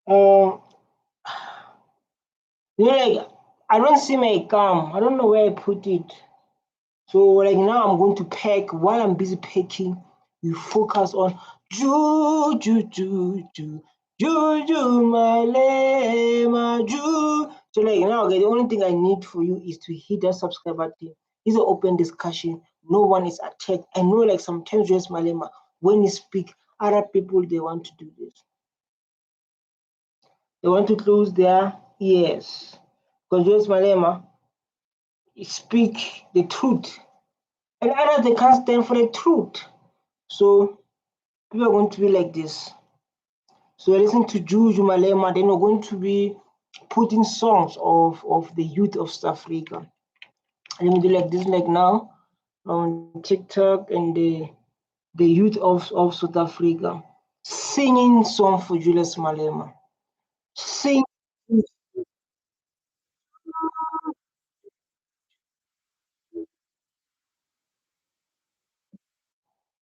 You know, like I don't see my gum. I don't know where I put it. So like now I'm going to pack. While I'm busy packing, you focus on Juju Malema Ju. So like now, okay, the only thing I need for you is to hit that subscribe button. It's an open discussion. No one is attacked. I know like sometimes Julius Malema, when you speak, other people they want to do this. They want to close their ears. Because Julius Malema speak the truth. And others they can't stand for the truth. So people are going to be like this. So listen to Juju Malema, then we're going to be putting songs of the youth of South Africa. Let me do like this like now on TikTok and the youth of South Africa singing song for Julius Malema. Sing.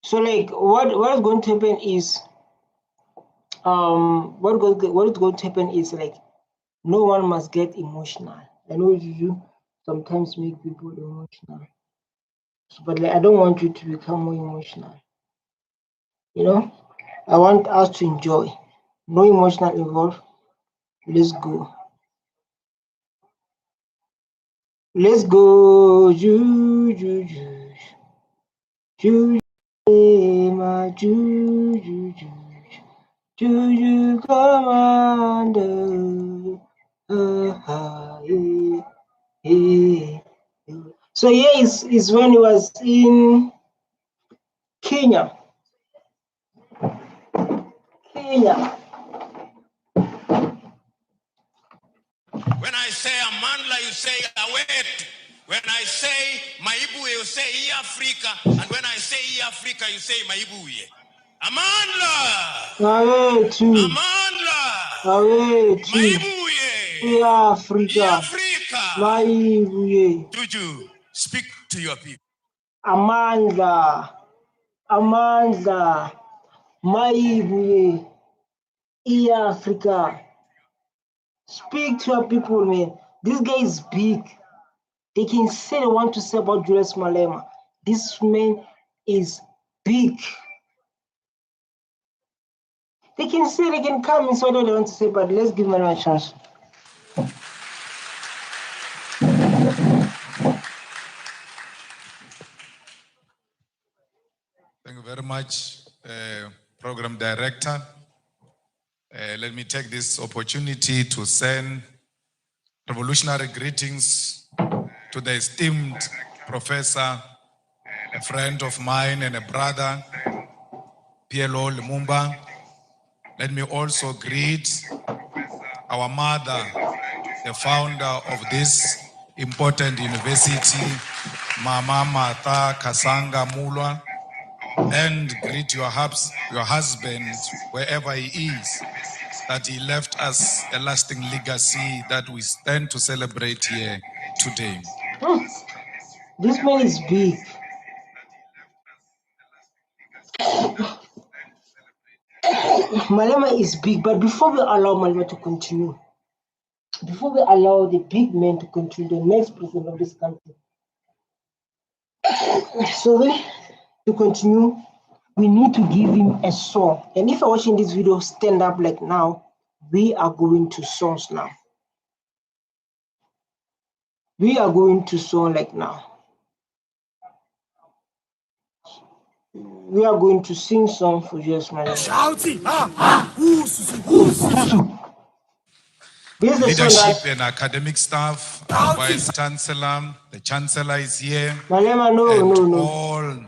So like what is going to happen is what is going to happen is like no one must get emotional. I know you sometimes make people emotional, but like, I don't want you to become more emotional. You know, I want us to enjoy. No emotional involved. Let's go. Let's go. My Juju commander. So here is when he was in Kenya. When I say Amandla, you say Awet. When I say Maibu, you say E Africa. And when I say E Africa, you say Maibu. Amandla. Awet. Maibu. E Africa. Maibu. Juju, speak to your people. Amandla. Maibu. E Africa. Speak to your people, man. This guy is big. They can say they want to say about Julius Malema. This man is big. They can say they can come and say what they want to say, but let's give them a chance. Thank you very much, Program Director. Let me take this opportunity to send revolutionary greetings to the esteemed professor, a friend of mine and a brother, PLO Lumumba. Let me also greet our mother, the founder of this important university, Mama Martha Kasanga Mulwa, and greet your husband, wherever he is, that he left us a lasting legacy that we stand to celebrate here today. This man is big. Malema is big, but before we allow Malema to continue, before we allow the big man to continue, the next president of this country, to continue, we need to give him a song. And if you're watching this video, stand up like now. We are going to songs now. We are going to song like now. We are going to sing song for Julius Malema. Shouting! Leadership and academic staff, Vice Chancellor, the Chancellor is here, Malema, no. All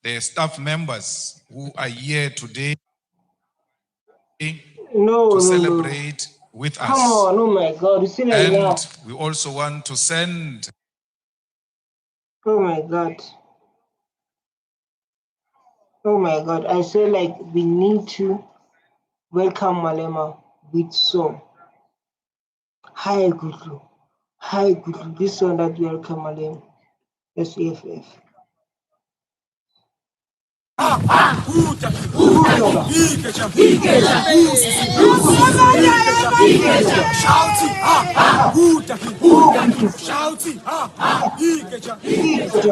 the staff members who are here today to celebrate with us. Come on, oh my God, you see that now. And we also want to send. Oh my God. Oh my God, I say like we need to welcome Malema with song. Hi Gulu. This song that we welcome Malema. SAFF. Shouty, ha, Utaki, Shouty, ha, Ikeja,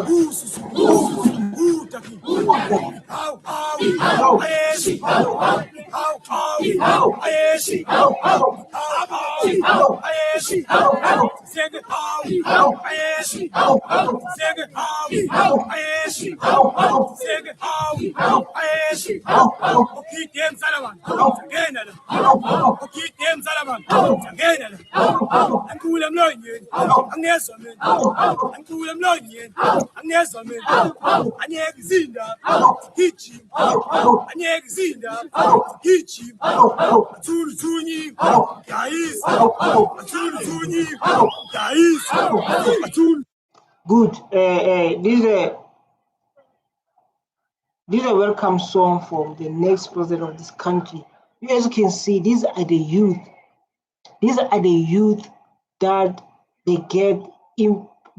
Ususu, Utaki, how, Ayeshi, how, Ayeshi, how, Ayeshi, Sege, how, Ayeshi, Sege, how, Ayeshi, Sege, how, Ayeshi, Keep them Salaman, again, keep them Salaman, again, and cool them loin, and yes, and cool them loin, and yes, and Zinda, Hitchim, and Zinda, Hitchim, Tuni, Guys, Tuni, Guys, Good. This is a welcome song from the next president of this country. You guys can see these are the youth. These are the youth that they get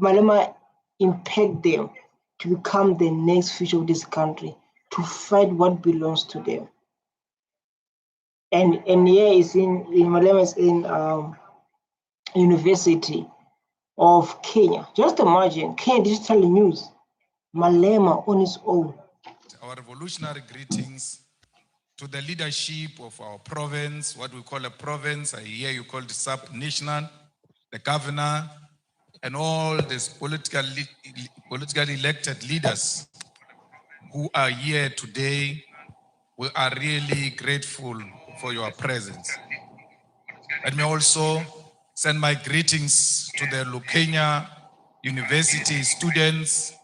Malema impact them to become the next future of this country, to fight what belongs to them. And here is in Malema is in University of Kenya. Just imagine Kenya Digital News, Malema on his own. Our revolutionary greetings to the leadership of our province, what we call a province, I hear you call it sub-national, the governor, and all these politically elected leaders who are here today. We are really grateful for your presence. Let me also send my greetings to the Lukenya University students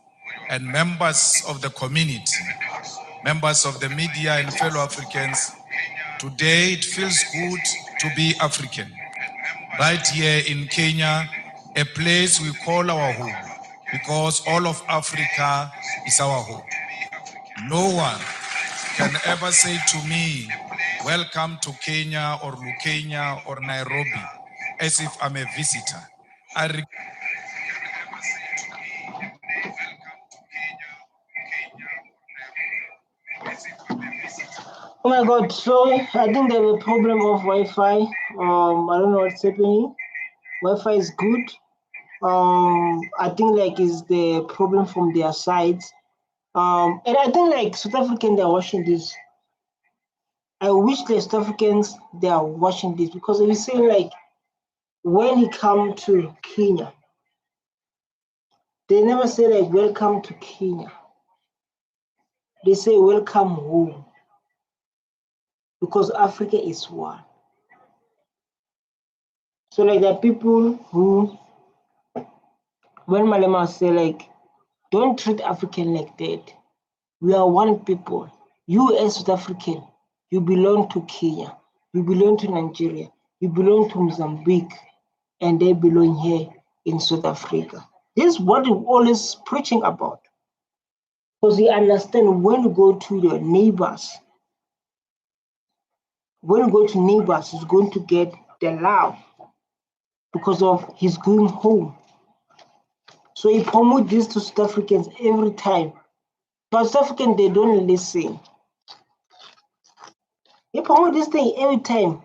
and members of the community, members of the media and fellow Africans. Today it feels good to be African. Right here in Kenya, a place we call our home, because all of Africa is our home. No one can ever say to me, welcome to Kenya or Lukenya or Nairobi, as if I'm a visitor. Oh my God, so I think there's a problem of Wi-Fi. I don't know what's happening. Wi-Fi is good. I think like is the problem from their side. And I think like South Africans, they're watching this. I wish the South Africans, they are watching this, because if you say like, when he come to Kenya, they never say like, welcome to Kenya. They say, welcome home. Because Africa is one. So like there are people who, when Malema say like, don't treat African like that. We are one people. You as South African, you belong to Kenya, you belong to Nigeria, you belong to Mozambique, and they belong here in South Africa. This is what we're always preaching about. Because you understand, when you go to your neighbors, when you go to neighbors, he's going to get the love because of his going home. So he promotes this to South Africans every time. But South Africans, they don't listen. He promotes this thing every time.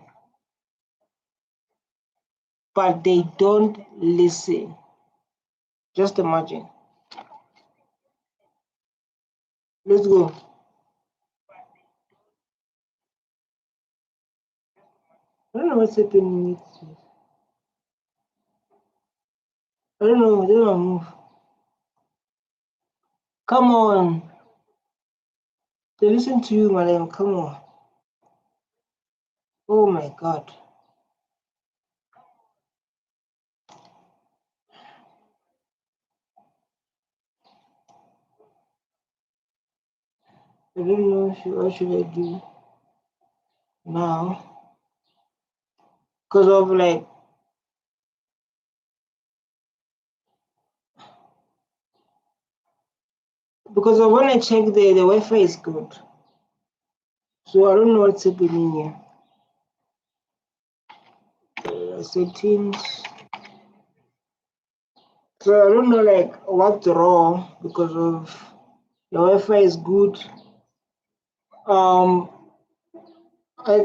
But they don't listen. Just imagine. Let's go. I don't know what's happening. I don't know. They don't move. Come on. They listen to you, madam. Come on. Oh my God. I don't know what should I do now. Because of like, because of when I check the Wi-Fi is good. So I don't know what's happening here. Settings. So I don't know like what's wrong, because of the Wi-Fi is good. I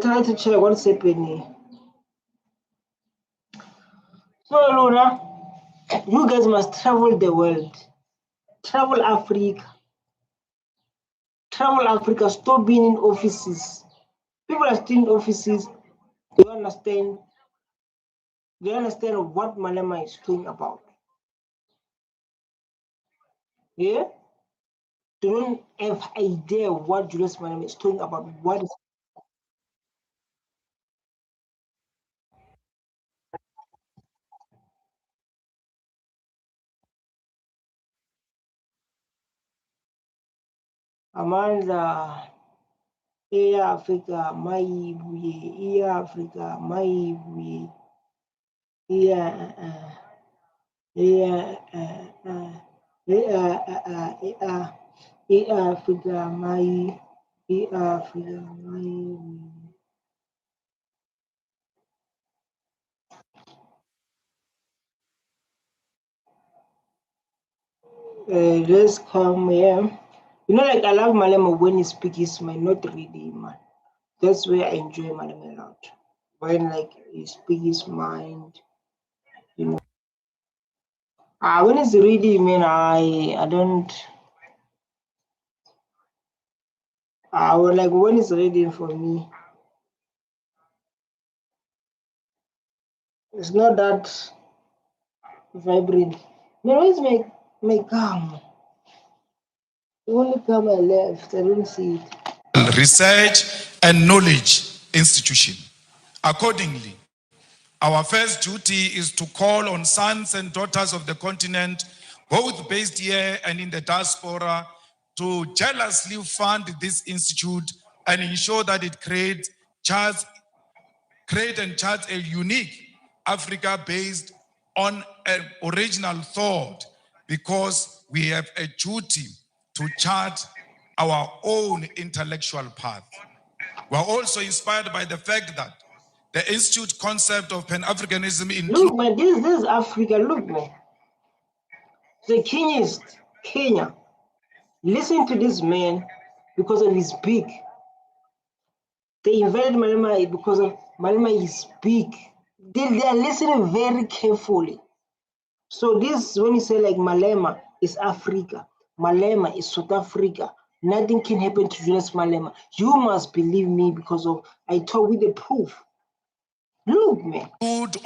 try to check what's happening. So, Luna, you guys must travel the world. Travel Africa. Travel Africa. Stop being in offices. People are still in offices. They understand what Malema is talking about. Yeah? They don't have idea what Julius Malema is talking about. What is Amanda? Africa, Maibuye, Africa, Maibuye, Africa, Africa, let's come here. You know, like I love Malema when he speaks his mind, not really, man. That's where I enjoy Malema a lot. When like he speaks his mind, you know. When it's reading, man, I don't. Well, like when it's reading for me, it's not that vibrant. Man, where's my gum? The only gum I left, I don't see it. Research and knowledge institution. Accordingly, our first duty is to call on sons and daughters of the continent, both based here and in the diaspora, to jealously fund this institute and ensure that it create and chart a unique Africa based on an original thought, because we have a duty to chart our own intellectual path. We are also inspired by the fact that the institute concept of Pan-Africanism includes... Look, man, this is Africa. Look, man. The king is Kenya. Listen to this man because of his big. They invited Malema because of Malema is big. They are listening very carefully. So this, when you say like Malema is Africa, Malema is South Africa, nothing can happen to Julius Malema. You must believe me because of I talk with the proof. Look, man.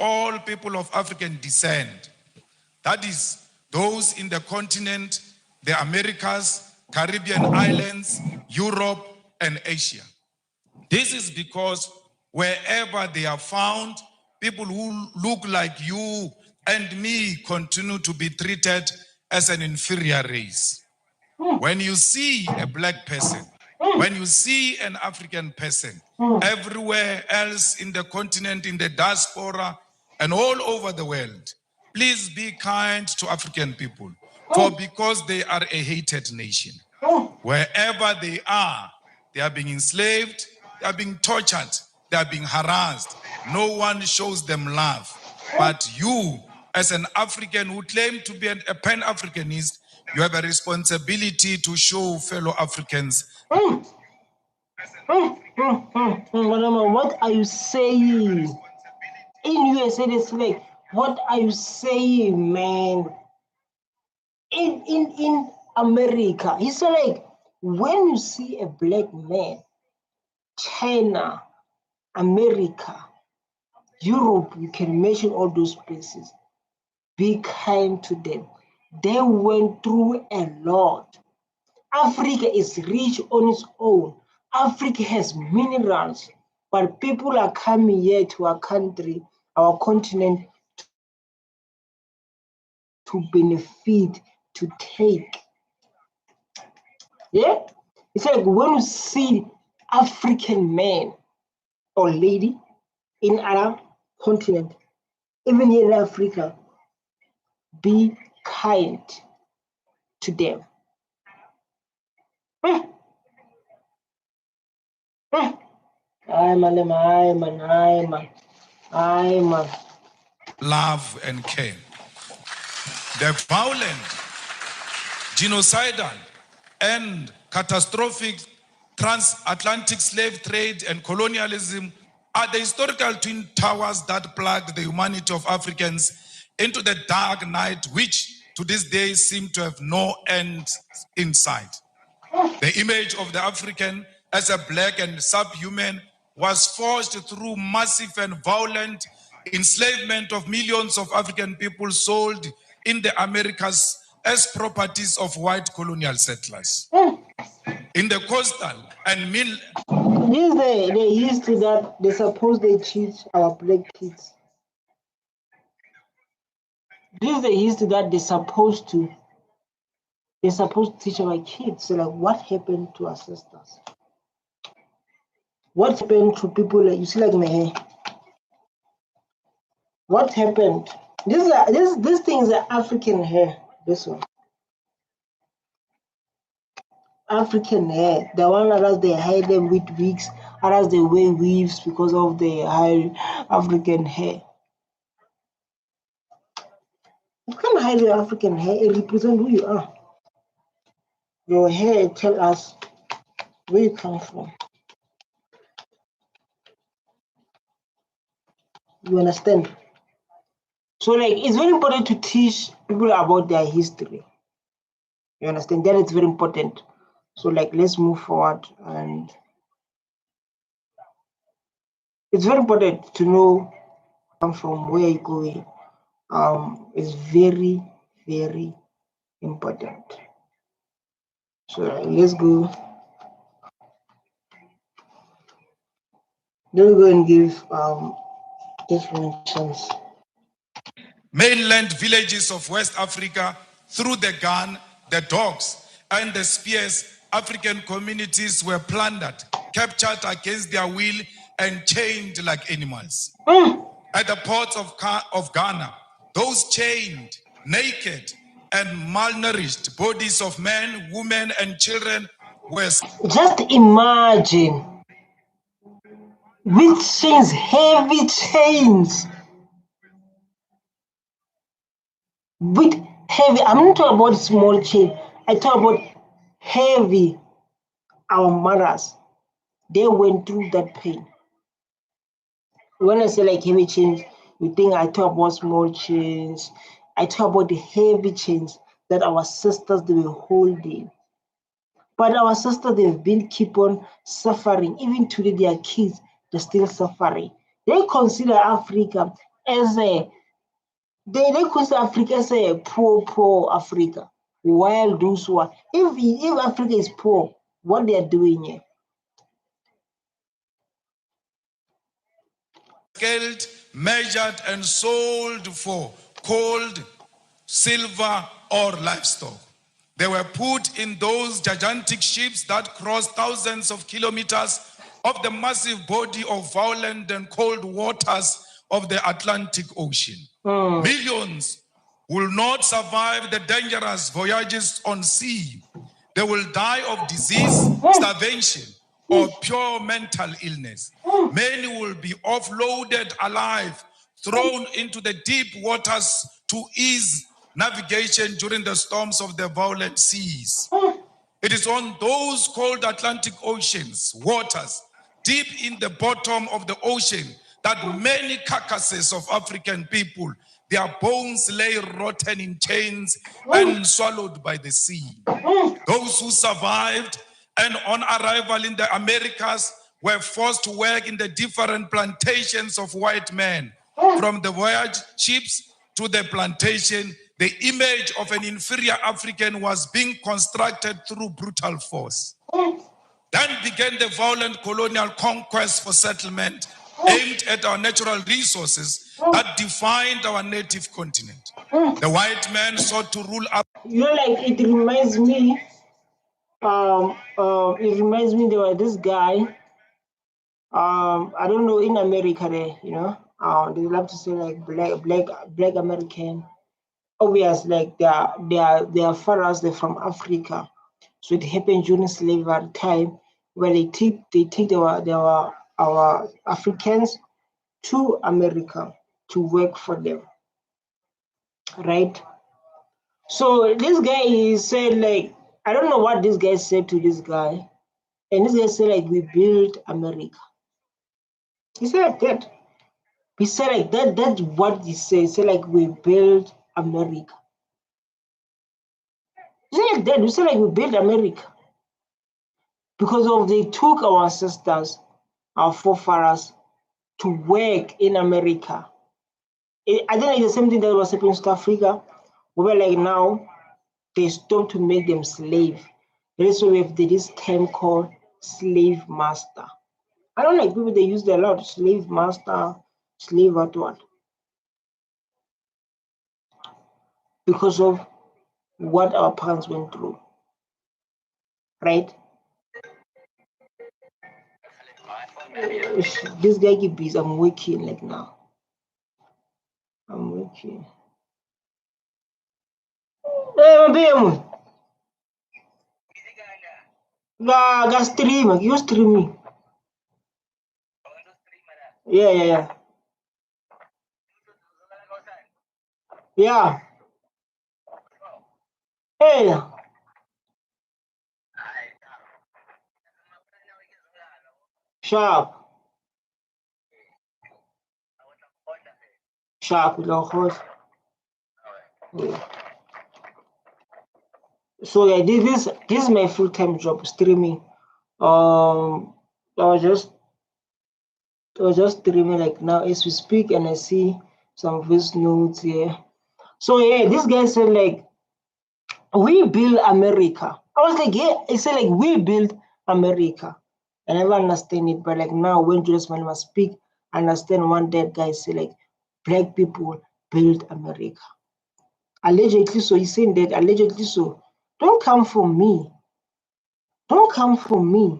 All people of African descent. That is, those in the continent, the Americas, Caribbean islands, Europe, and Asia. This is because wherever they are found, people who look like you and me continue to be treated as an inferior race. When you see a black person, when you see an African person, everywhere else in the continent, in the diaspora, and all over the world, please be kind to African people, for because they are a hated nation. Wherever they are being enslaved, they are being tortured, they are being harassed. No one shows them love. But you, as an African who claim to be a Pan-Africanist, you have a responsibility to show fellow Africans. What are you saying? In USA, it's like, what are you saying, man? In America, it's like when you see a black man, China, America, Europe, you can mention all those places. Be kind to them. They went through a lot. Africa is rich on its own. Africa has minerals, but people are coming here to our country, our continent, to benefit, to take. Yeah? It's like when you see African man or lady in our continent, even here in Africa, be kind to them. Love and care. The violent, genocidal, and catastrophic transatlantic slave trade and colonialism are the historical twin towers that plagued the humanity of Africans into the dark night, which to this day seem to have no end in sight. The image of the African as a black and subhuman was forged through massive and violent enslavement of millions of African people sold in the Americas as properties of white colonial settlers. In the coastal and this is the history that they suppose they teach our black kids. This is the history that they're supposed to teach our kids. So like, what happened to our sisters? What happened to people like, you see, like my hair? What happened? This thing is African hair. This one, African hair. The one that they hide them with wigs, others they wear weaves because of the high African hair. You can't hide your African hair. It represents who you are. Your hair tells us where you come from. You understand? So like, it's very important to teach people about their history. You understand? That is very important. So like, let's move forward, and it's very important to know from where you're going. It's very, very important. So let's go. Let's go and give definitions. Mainland villages of West Africa, through the gun, the dogs, and the spears, African communities were plundered, captured against their will, and chained like animals. At the ports of Ghana, those chained, naked, and malnourished bodies of men, women, and children were... Just imagine, with chains, heavy chains. With heavy, I'm not talking about small chain, I talk about heavy. Our mothers, they went through that pain. When I say like heavy chains, you think I talk about small chains. I talk about the heavy chains that our sisters, they were holding. But our sisters, they've been keep on suffering. Even today, their kids, they're still suffering. They consider Africa as they consider Africa as a poor Africa. While those who are, if Africa is poor, what they are doing here? Scaled, measured, and sold for gold, silver, or livestock. They were put in those gigantic ships that crossed thousands of kilometers of the massive body of violent and cold waters of the Atlantic Ocean. Millions will not survive the dangerous voyages on sea. They will die of disease, starvation, or pure mental illness. Many will be offloaded alive, thrown into the deep waters to ease navigation during the storms of the violent seas. It is on those cold Atlantic Ocean's waters, deep in the bottom of the ocean, that many carcasses of African people, their bones lay rotten in chains and swallowed by the sea. Those who survived and on arrival in the Americas were forced to work in the different plantations of white men. From the voyage ships to the plantation, the image of an inferior African was being constructed through brutal force. Then began the violent colonial conquest for settlement aimed at our natural resources that defined our native continent. The white man sought to rule up. You know, like it reminds me. There was this guy. I don't know, in America there, you know, they love to say like black American. Obviously, like their fathers, they're from Africa. So it happened during slavery time, where they take our Africans to America to work for them, right? So this guy said, like, I don't know what this guy said to this guy, and this guy said, like, we built America. He said that. We say like that. That's what he says. Say like we build America. Say like that. We say like we build America because of they took our ancestors, our forefathers, to work in America. I think it's the same thing that was happening in South Africa. We were like now they stopped to make them slave. That's why we have this term called slave master. I don't like people they use the lot slave master, slave what? Because of what our parents went through. Right? This guy keep busy. I'm working like now. I'm working. Hey, my baby. Ga stream. You streaming. Yeah. Yeah. Hey. Sharp. Sharp. Yeah. So yeah, this is my full-time job streaming. I was just streaming like now as we speak, and I see some voice notes here. So yeah, this guy said like we build America. I was like, yeah, he said like we build America. I never understand it, but like now when Julius Malema speak, I understand one dead guy say like black people build America. Allegedly so, he's saying that allegedly so. Don't come for me. Don't come for me.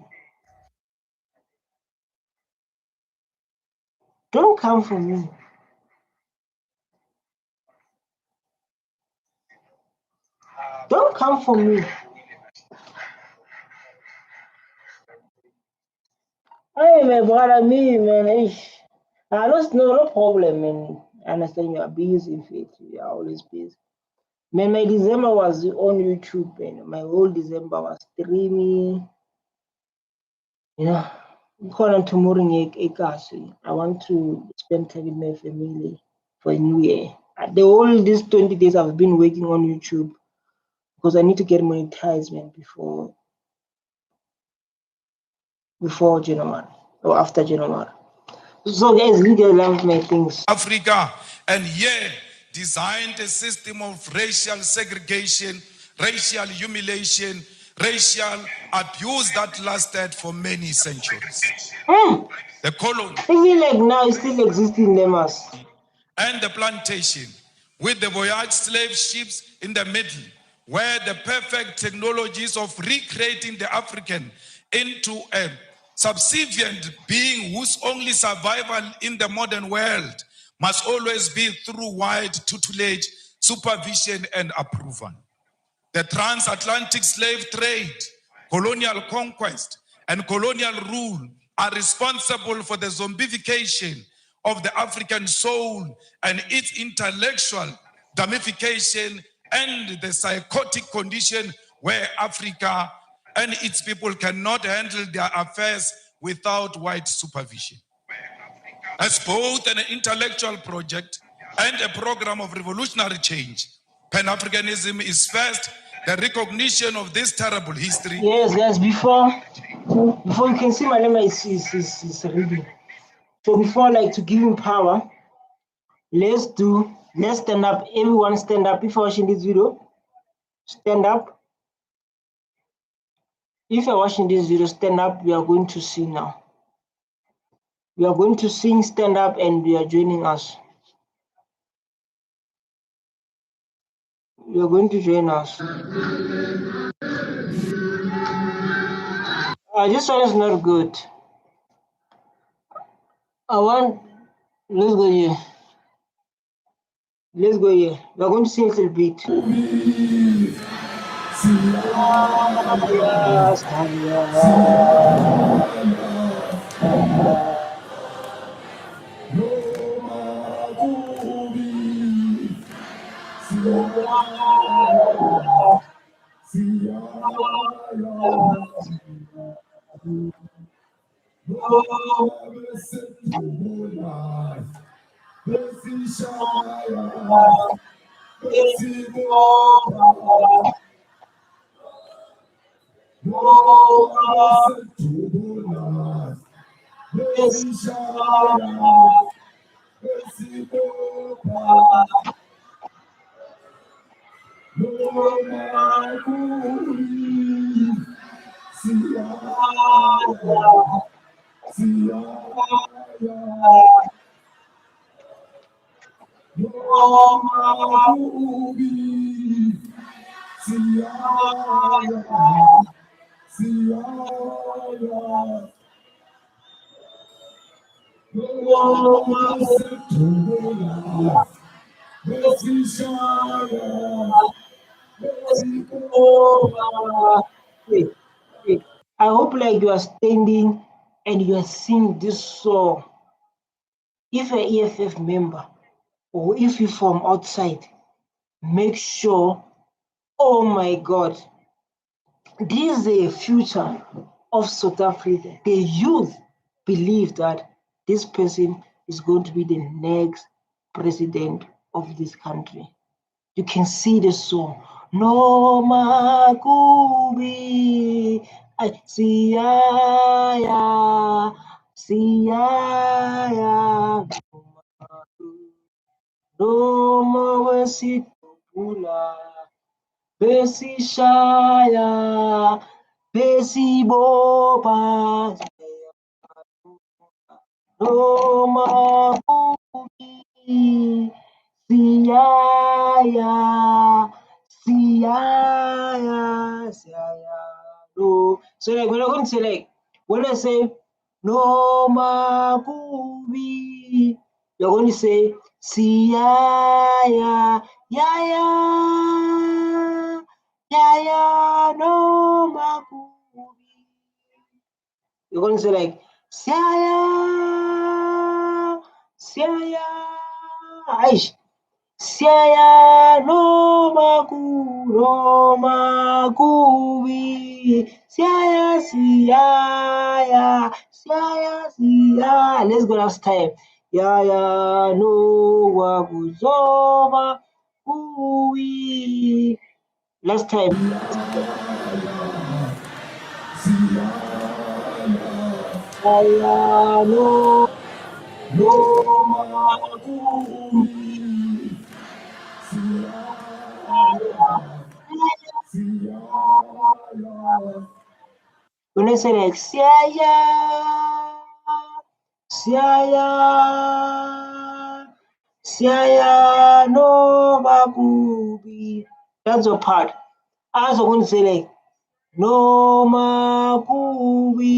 Don't come for me. Don't come for me. Hey, my brother, me, man. No problem, man. I understand you are busy, in fact. You are always busy. Man, my December was on YouTube, man. My whole December was streaming. You know, tomorrow, I want to spend time with my family for a new year. All these 20 days I've been working on YouTube because I need to get monetized, man, before January or after January. So guys, legal love my things. Africa, and yet designed a system of racial segregation, racial humiliation, racial abuse that lasted for many centuries. The colony. I feel like now it still exists in Lemas. And the plantation, with the voyage slave ships in the middle, where the perfect technologies of recreating the African into a subservient being whose only survival in the modern world must always be through wide tutelage, supervision, and approval. The transatlantic slave trade, colonial conquest, and colonial rule are responsible for the zombification of the African soul and its intellectual damnification and the psychotic condition where Africa and its people cannot handle their affairs without white supervision. As both an intellectual project and a program of revolutionary change, Pan-Africanism is first the recognition of this terrible history. Yes, guys, before you can see my name is reading. So before like to give him power, let's stand up. Everyone stand up if you're watching this video. Stand up. If you're watching this video, stand up. We are going to sing now. We are going to sing, stand up, and we are joining us. You are going to join us. This one is not good. Let's go here. Let's go here. We are going to sing a little bit. Wait, wait. I hope like you are standing and you are seeing this song. If an EFF member or if you from outside, make sure, oh my God, this is the future of South Africa. The youth believe that this person is going to be the next president of this country. You can see the song. No makubi, siyaya, siyaya. No mawesitula, besishaya, besiboba. No makubi, siyaya, siyaya, siyaya. No. So like when I'm going to say like when I say no makubi, you're going to say siyaya, yaya, yaya, no makubi. You're going to say like Siaya, Siaya, Aish, Siaya, no makubi, Siaya, Siaya, Siaya, Siaya. Let's go last time. Yaya, no wakuzoma, kubi. Last time. Yaya, no makubi. When I say like Siaya, Siaya, Siaya, no makubi. That's the part. I also want to say like no makubi,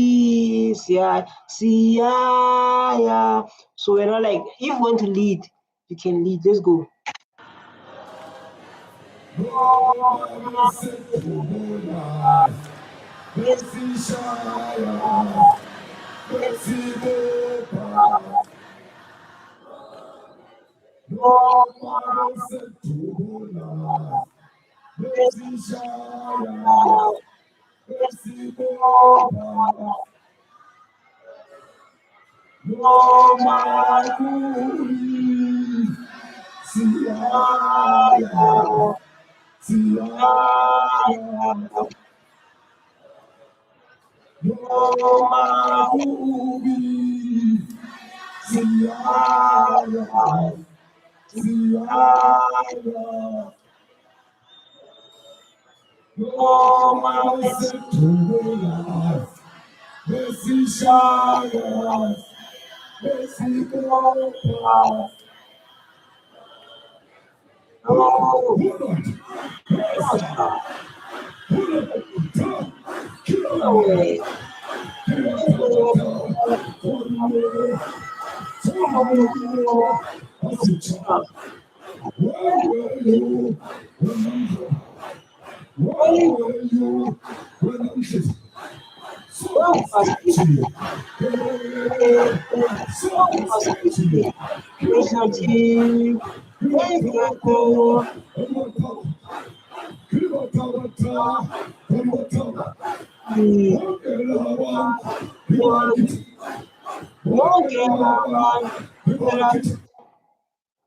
Siaya. So we're not like if you want to lead, you can lead. Let's go.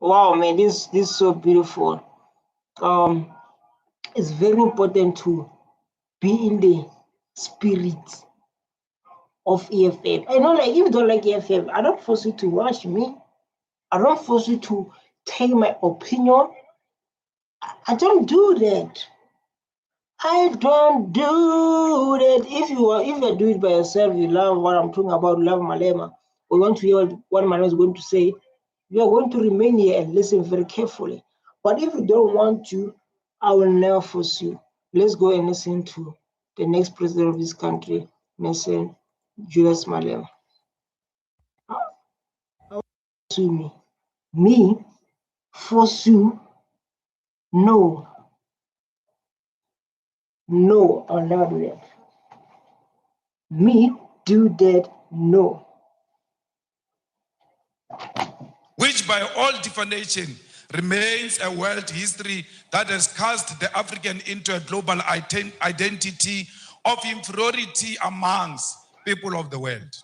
Wow, man, this is so beautiful. It's very important to be in the spirit of EFF. I know, like, if you don't like EFF, I don't force you to watch me. I don't force you to take my opinion. I don't do that. I don't do that. If you do it by yourself, you love what I'm talking about, love Malema, or you want to hear what Malema is going to say, you are going to remain here and listen very carefully. But if you don't want to, I will never force you. Let's go and listen to the next president of this country, Mr. Julius Malema. To me, force you, no, I'll never do that. Me, do that, no. Which by all definition remains a world history that has cast the African into a global identity of inferiority amongst people of the world.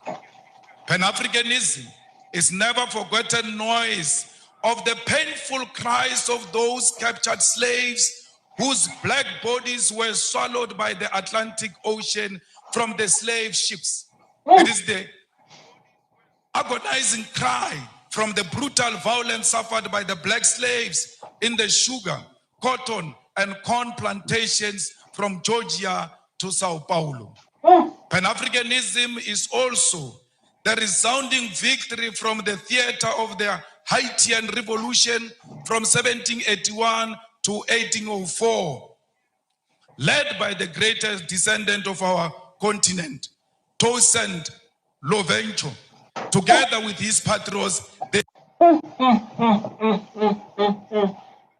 Pan-Africanism is never forgotten noise of the painful cries of those captured slaves whose black bodies were swallowed by the Atlantic Ocean from the slave ships. It is the agonizing cry from the brutal violence suffered by the black slaves in the sugar, cotton, and corn plantations from Georgia to Sao Paulo. Pan-Africanism is also the resounding victory from the theater of the Haitian Revolution from 1781 to 1804, led by the greatest descendant of our continent, Toussaint Louverture. Together with his patrons, they...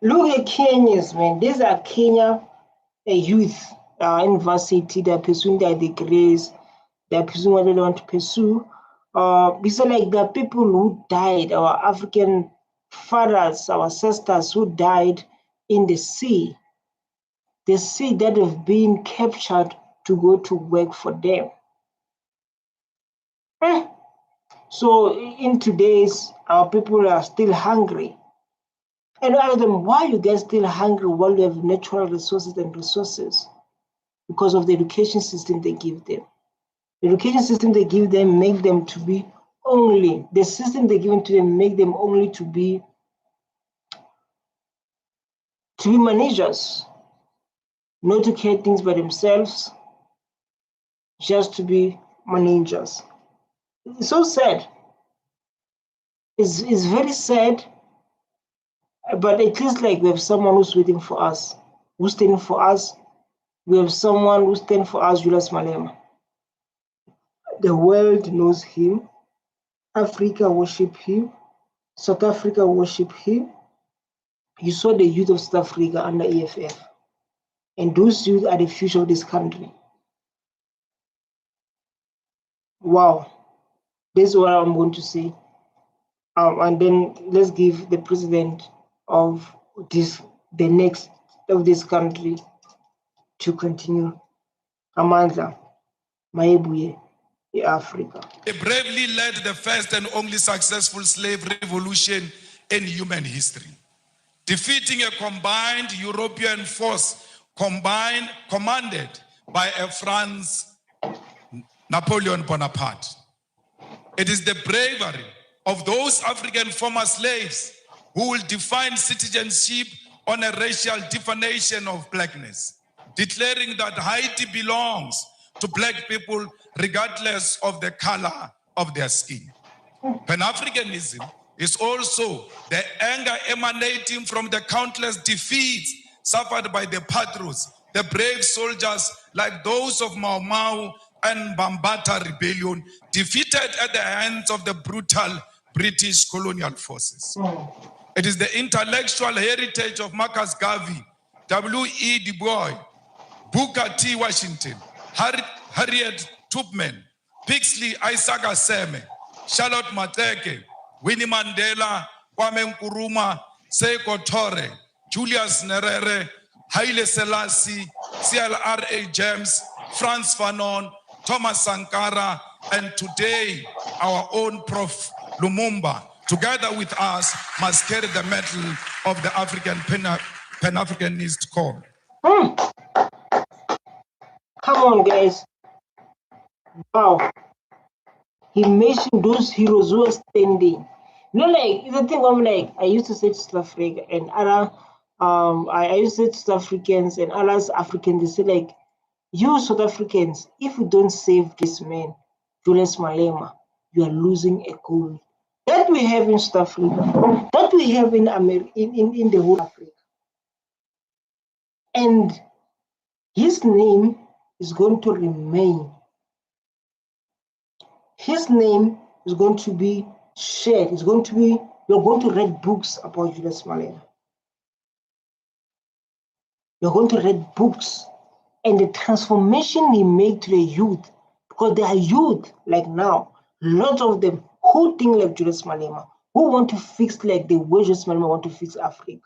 Look at Kenyans, man. These are Kenya youth university. They're pursuing their degrees. They're pursuing what they want to pursue. These are like the people who died, our African fathers, our ancestors who died in the sea that have been captured to go to work for them. So in today's, our people are still hungry. And I ask them, why are you guys still hungry while you have natural resources and resources? Because of the education system they give them. The education system they give them make them to be only, the system they give to them make them only to be managers, not to care things by themselves, just to be managers. It's so sad. It's very sad, but at least like we have someone who's waiting for us, who's standing for us. We have someone who stands for us, Julius Malema. The world knows him. Africa worship him. South Africa worship him. You saw the youth of South Africa under EFF. And those youth are the future of this country. Wow. This is what I'm going to say. And then let's give the president of the next of this country to continue. Amandla Maebuye, Africa. They bravely led the first and only successful slave revolution in human history, defeating a combined European force commanded by a France Napoleon Bonaparte. It is the bravery of those African former slaves who will define citizenship on a racial definition of blackness, declaring that Haiti belongs to black people regardless of the color of their skin. Pan-Africanism is also the anger emanating from the countless defeats suffered by the patrons, the brave soldiers like those of Mau Mau and Bambata rebellion, defeated at the hands of the brutal British colonial forces. It is the intellectual heritage of Marcus Garvey, W.E. Du Bois, Booker T. Washington, Harriet Tubman, Pixley Isaac Aseme, Charlotte Mateke, Winnie Mandela, Kwame Nkrumah, Seiko Tore, Julius Nyerere, Haile Selassie, C.L.R.A. James, Frantz Fanon, Thomas Sankara, and today our own Prof. Lumumba, together with us, must carry the mantle of the African Pan-Africanist call. Come on, guys. Wow. He mentioned those heroes who are standing. You know, like, the thing I'm like, I used to say to South Africa and other, I used to say to South Africans and others Africans, they say, like, you South Africans, if you don't save this man, Julius Malema, you are losing a goal that we have in South Africa, that we have in America, in the whole Africa. And his name is going to remain. His name is going to be shared. It's going to be, you're going to read books about Julius Malema. You're going to read books and the transformation he made to the youth, because there are youth like now, lots of them who think like Julius Malema, who want to fix like the way Julius Malema want to fix Africa.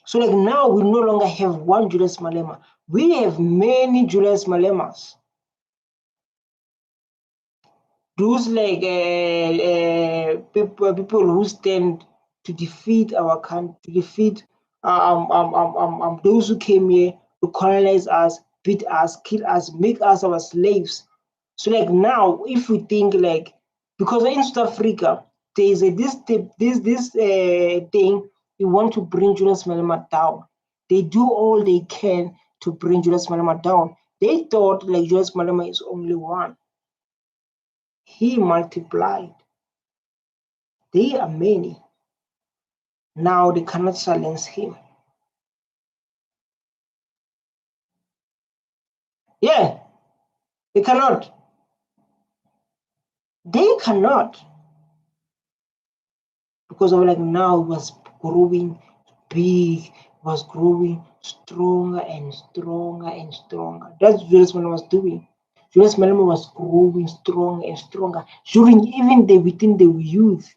So like now we no longer have one Julius Malema. We have many Julius Malemas. Those like people who stand to defeat our country, to defeat those who came here to colonize us, beat us, kill us, make us our slaves. So like now, if we think like, because in South Africa there is this thing they want to bring Julius Malema down. They do all they can to bring Julius Malema down. They thought like Julius Malema is only one. He multiplied. They are many. Now they cannot silence him. Yeah, they cannot. They cannot. Because of like now it was growing big, was growing stronger and stronger and stronger. That's what Julius Malema was doing. Julius Malema was growing stronger and stronger. During even within the youth,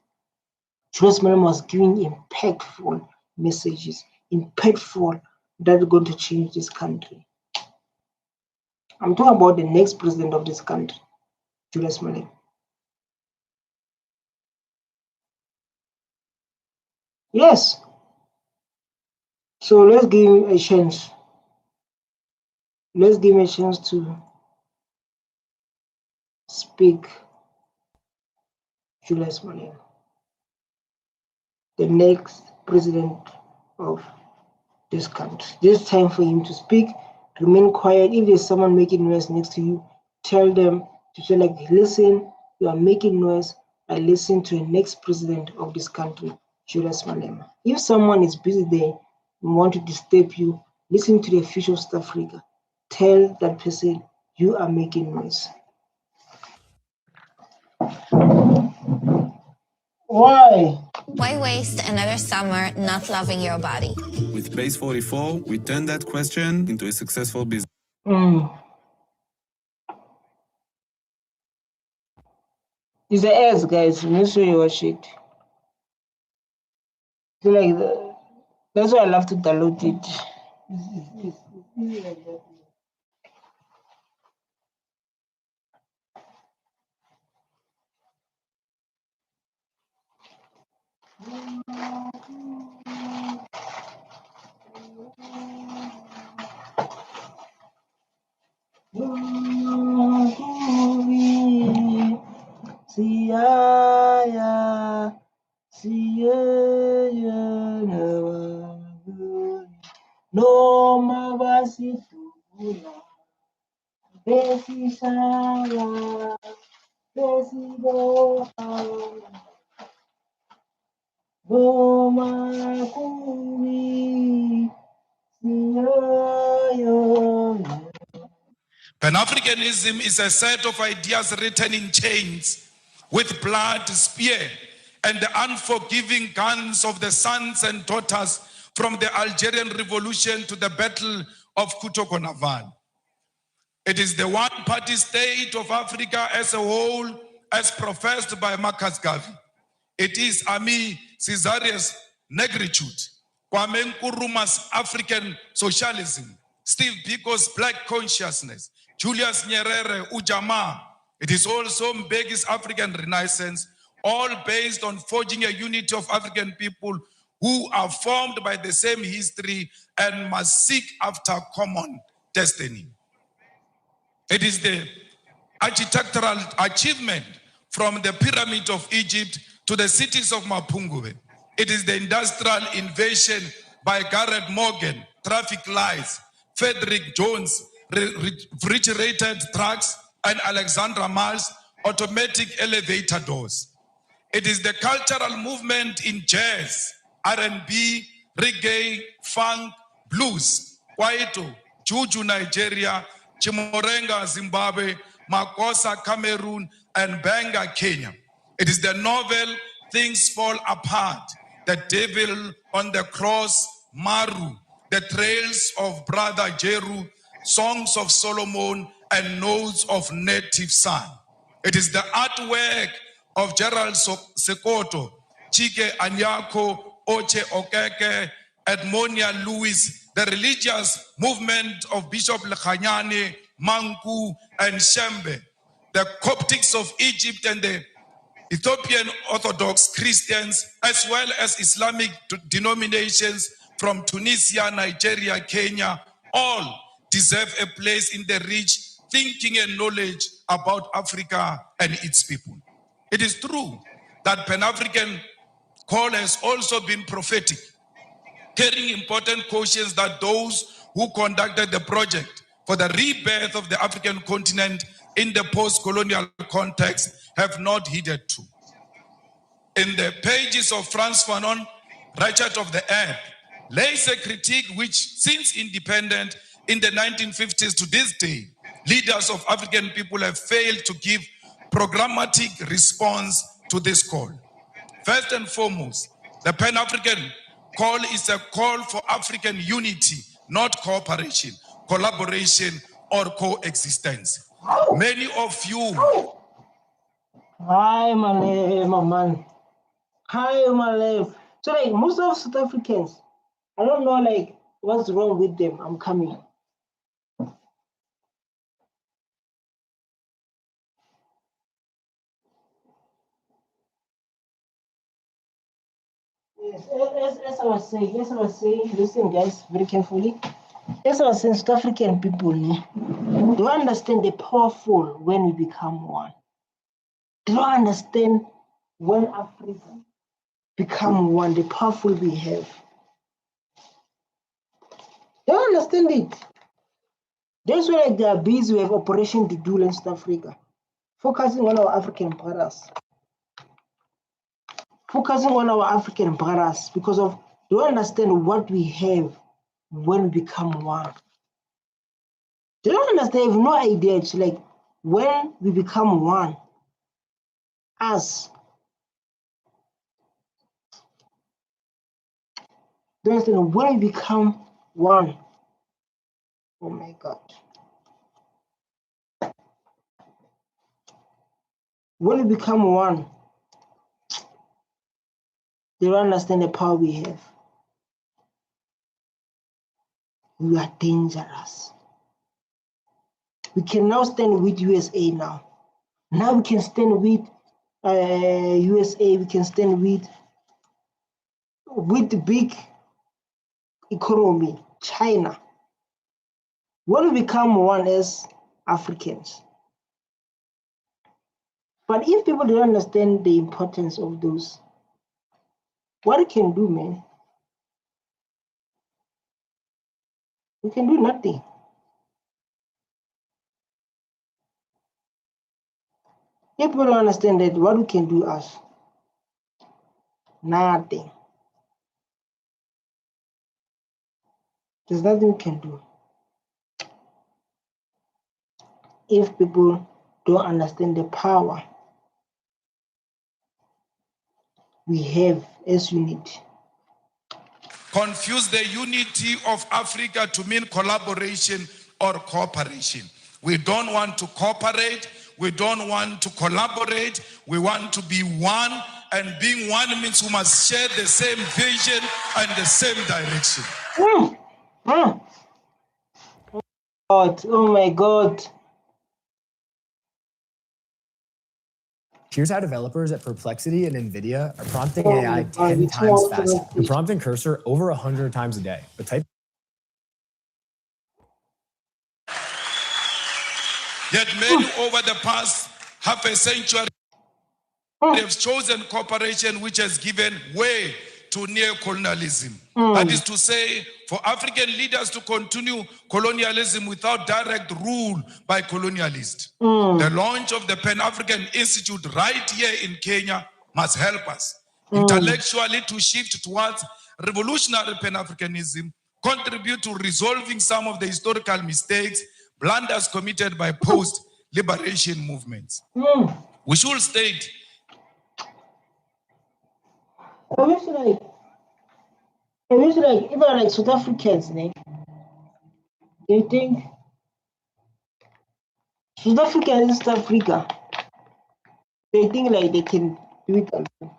Julius Malema was giving impactful messages, impactful that are going to change this country. I'm talking about the next president of this country, Julius Malema. Yes. So let's give him a chance. Let's give him a chance to speak. Julius Malema, the next president of this country. This time for him to speak. Remain quiet. If there's someone making noise next to you, tell them to say like, listen, you are making noise. I listen to the next president of this country, Julius Malema. If someone is busy there and want to disturb you, listen to the official of South Africa. Tell that person you are making noise. Why? Why waste another summer not loving your body? With Base 44, we turn that question into a successful business. It's the ads, guys. Make sure you watch it. So like that's why I love to download it. It's easy like that. No mabasitula, besisala, besido, no makumi, Pan-Africanism is a set of ideas written in chains with blood, spear, and the unforgiving guns of the sons and daughters from the Algerian Revolution to the Battle of Kutoko-Naval. It is the one-party state of Africa as a whole, as professed by Marcus Garvey. It is Ami Caesarius' negritude, Kwame Nkrumah's African socialism, Steve Biko's black consciousness, Julius Nyerere, Ujamaa. It is also Mbeki's African Renaissance, all based on forging a unity of African people who are formed by the same history and must seek after common destiny. It is the architectural achievement from the pyramid of Egypt to the cities of Mapungubwe. It is the industrial invasion by Garrett Morgan, traffic lights, Frederick Jones, refrigerated trucks, and Alexandra Mars, automatic elevator doors. It is the cultural movement in jazz, R&B, reggae, funk, blues, kwaito, juju Nigeria, Chimorenga Zimbabwe, Makosa Cameroon, and Benga Kenya. It is the novel Things Fall Apart, The Devil on the Cross, Maru, The Trails of Brother Jeru, Songs of Solomon, and Notes of Native Son. It is the artwork of Gerald Sekoto, Chike Anyako, Oche Okeke, Edmonia Lewis, the religious movement of Bishop Lekhanyane, Manku, and Shembe, the Coptics of Egypt and the Ethiopian Orthodox Christians, as well as Islamic denominations from Tunisia, Nigeria, Kenya, all deserve a place in the rich thinking and knowledge about Africa and its people. It is true that Pan-African call has also been prophetic, carrying important cautions that those who conducted the project for the rebirth of the African continent in the post-colonial context have not heeded to. In the pages of Frantz Fanon, Ratchet of the Earth, lays a critique which, since independent in the 1950s to this day, leaders of African people have failed to give programmatic response to this call. First and foremost, the Pan-African call is a call for African unity, not cooperation, collaboration, or coexistence. Many of you... Hi, Malema, man. Hi, Malema. So, like, most of South Africans, I don't know, like, what's wrong with them. I'm coming. Yes, as I was saying, listen, guys, very carefully. As I was saying, South African people, they don't understand the powerful when we become one. They don't understand when Africa become one, the powerful we have. They don't understand it. That's why, like, they are busy with Operation Dudula in South Africa, focusing on our African brothers. Focusing on our African brothers because of they don't understand what we have when we become one. They don't understand, they have no idea. It's like when we become one, us. They don't understand when we become one. Oh my God. When we become one, they don't understand the power we have. We are dangerous. We can now stand with USA now. Now we can stand with USA. We can stand with the big economy, China. When we become one as Africans. But if people don't understand the importance of those, what we can do, man? We can do nothing. If people don't understand that, what we can do us? Nothing. There's nothing we can do. If people don't understand the power we have as unity. Confuse the unity of Africa to mean collaboration or cooperation. We don't want to cooperate. We don't want to collaborate. We want to be one, and being one means we must share the same vision and the same direction. God, oh my God. Here's how developers at Perplexity and NVIDIA are prompting AI 10 times faster and prompting Cursor over 100 times a day. But type. Yet many over the past half a century have chosen cooperation which has given way to neo-colonialism. That is to say, for African leaders to continue colonialism without direct rule by colonialists. The launch of the Pan-African Institute right here in Kenya must help us intellectually to shift towards revolutionary Pan-Africanism, contribute to resolving some of the historical mistakes, blunders committed by post-liberation movements. We should state even like South Africans, they think South Africa and East Africa, they think like they can do it alone.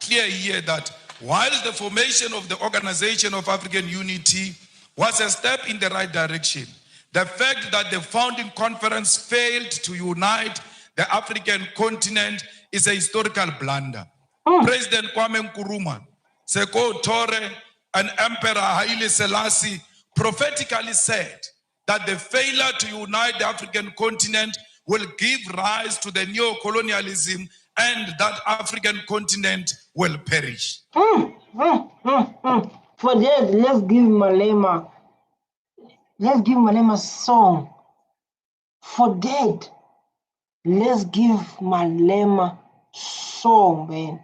Clear here that while the formation of the Organization of African Unity was a step in the right direction, the fact that the founding conference failed to unite the African continent is a historical blunder. President Kwame Nkrumah, Seko Tore, and Emperor Haile Selassie prophetically said that the failure to unite the African continent will give rise to the neo-colonialism and that African continent will perish. For that, let's give Malema a song. For that, let's give Malema song, man.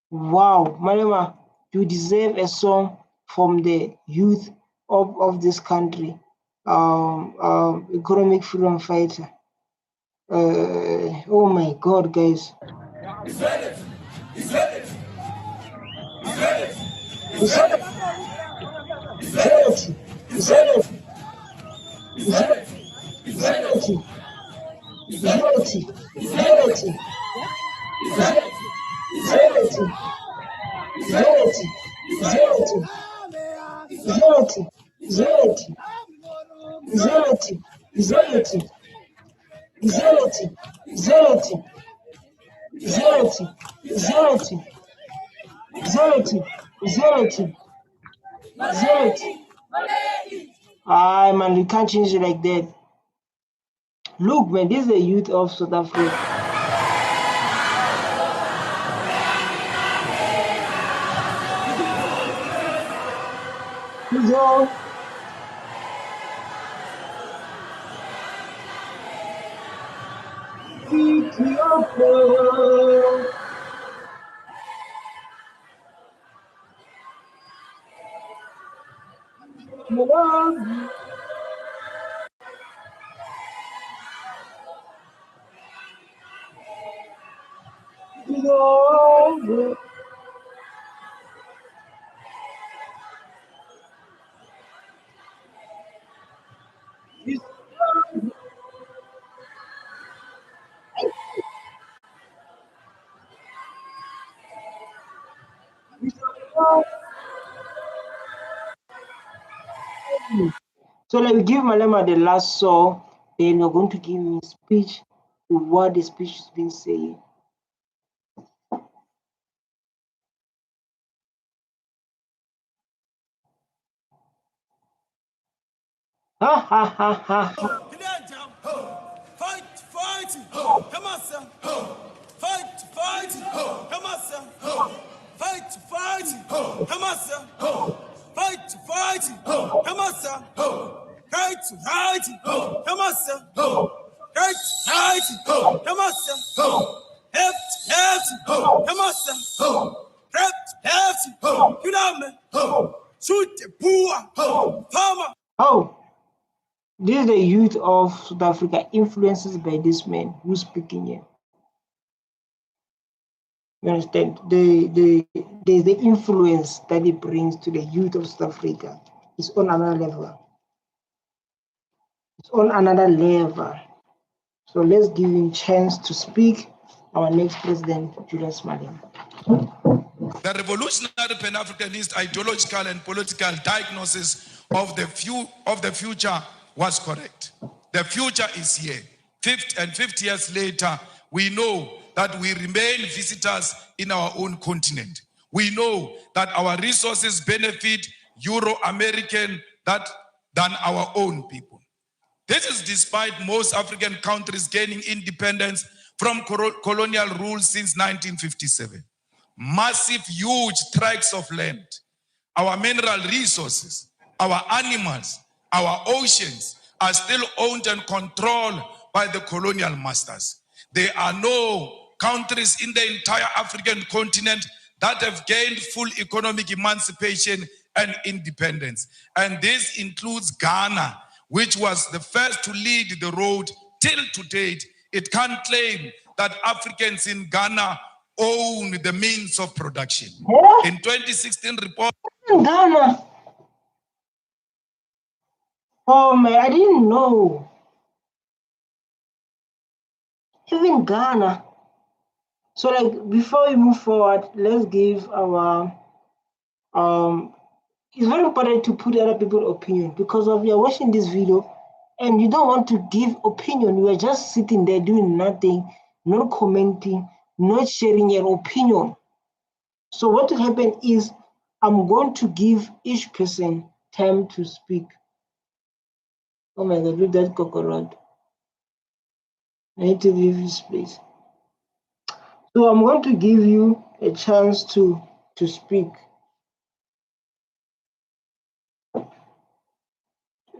Wow, Malema, you deserve a song from the youth of this country. Economic freedom fighter. Oh my God, guys. He's ready. He's ready. He's ready. He's ready. He's ready. He's ready. He's ready. He's ready. He's ready. He's ready. Ah, man, you can't change it like that. Look, man, this is the youth of South Africa. Go. So let me give Malema the last song, then we're going to give him a speech to what the speech has been saying. Ha ha ha ha. Fight, fight, come on, son. Fight, fight, come on, son. Fight, fight, come on, son. Fight, fight, come on, son. Fight, fight, come on, son. Fight, fight, come on, son. Left, left, come on, son. Left, left, you know me. Shoot the poor, farmer. Oh. This is the youth of South Africa influenced by this man who's speaking here. You understand? The influence that he brings to the youth of South Africa is on another level. It's on another level. So let's give him a chance to speak. Our next president, Julius Malema. The revolutionary Pan-Africanist ideological and political diagnosis of the future was correct. The future is here. 50 years later, we know that we remain visitors in our own continent. We know that our resources benefit Euro-American than our own people. This is despite most African countries gaining independence from colonial rule since 1957. Massive, huge tracts of land, our mineral resources, our animals, our oceans are still owned and controlled by the colonial masters. There are no countries in the entire African continent that have gained full economic emancipation and independence. And this includes Ghana, which was the first to lead the road. Till to date, it can't claim that Africans in Ghana own the means of production. Yeah. In 2016 report, Ghana. Oh man, I didn't know. Even Ghana. So like before we move forward, let's give our it's very important to put other people's opinion, because if you're watching this video and you don't want to give opinion, you are just sitting there doing nothing, not commenting, not sharing your opinion. So what will happen is I'm going to give each person time to speak. Oh my God, look at that cockroach. I need to leave this place. So I'm going to give you a chance to speak.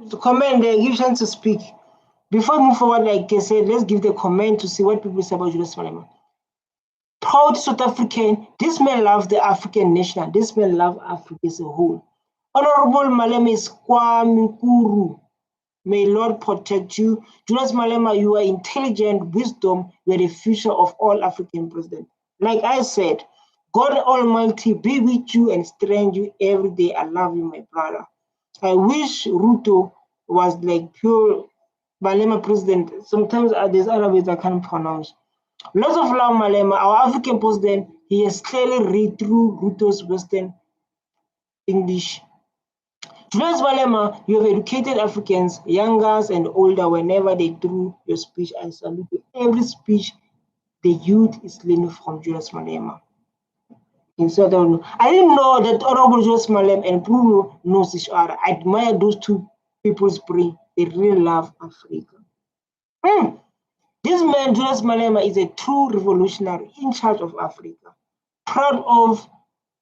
The comment there, give chance to speak. Before we move forward, like I said, let's give the comment to see what people say about Julius Malema. Proud South African, this man loves the African nation. This man loves Africa as a whole. Honorable Malema is Kwamikuru. May Lord protect you. Julius Malema, you are intelligent, wisdom, you are the future of all African presidents. Like I said, God Almighty be with you and strengthen you every day. I love you, my brother. I wish Ruto was like pure Malema president. Sometimes there's other words I can't pronounce. Lots of love, Malema. Our African president, he has clearly read through Ruto's Western English. Julius Malema, you have educated Africans, youngers and older, whenever they do your speech. I salute you. Every speech, the youth is learning from Julius Malema. I didn't know that Honorable Julius Malema and Bruno knows each other. I admire those two people's brain. They really love Africa. This man, Julius Malema, is a true revolutionary in charge of Africa. Proud of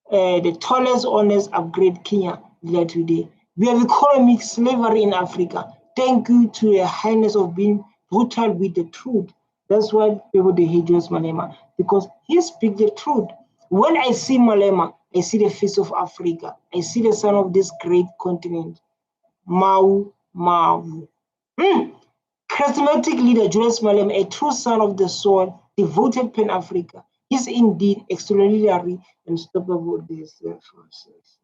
the tallest honors upgrade Kenya there today. We have economic slavery in Africa. Thank you to the highness of being brutal with the truth. That's why people they hate Julius Malema, because he speaks the truth. When I see Malema, I see the face of Africa. I see the son of this great continent. Mau. Charismatic leader Julius Malema, a true son of the soil, devoted Pan-Africa. He's indeed extraordinary and unstoppable. This forces.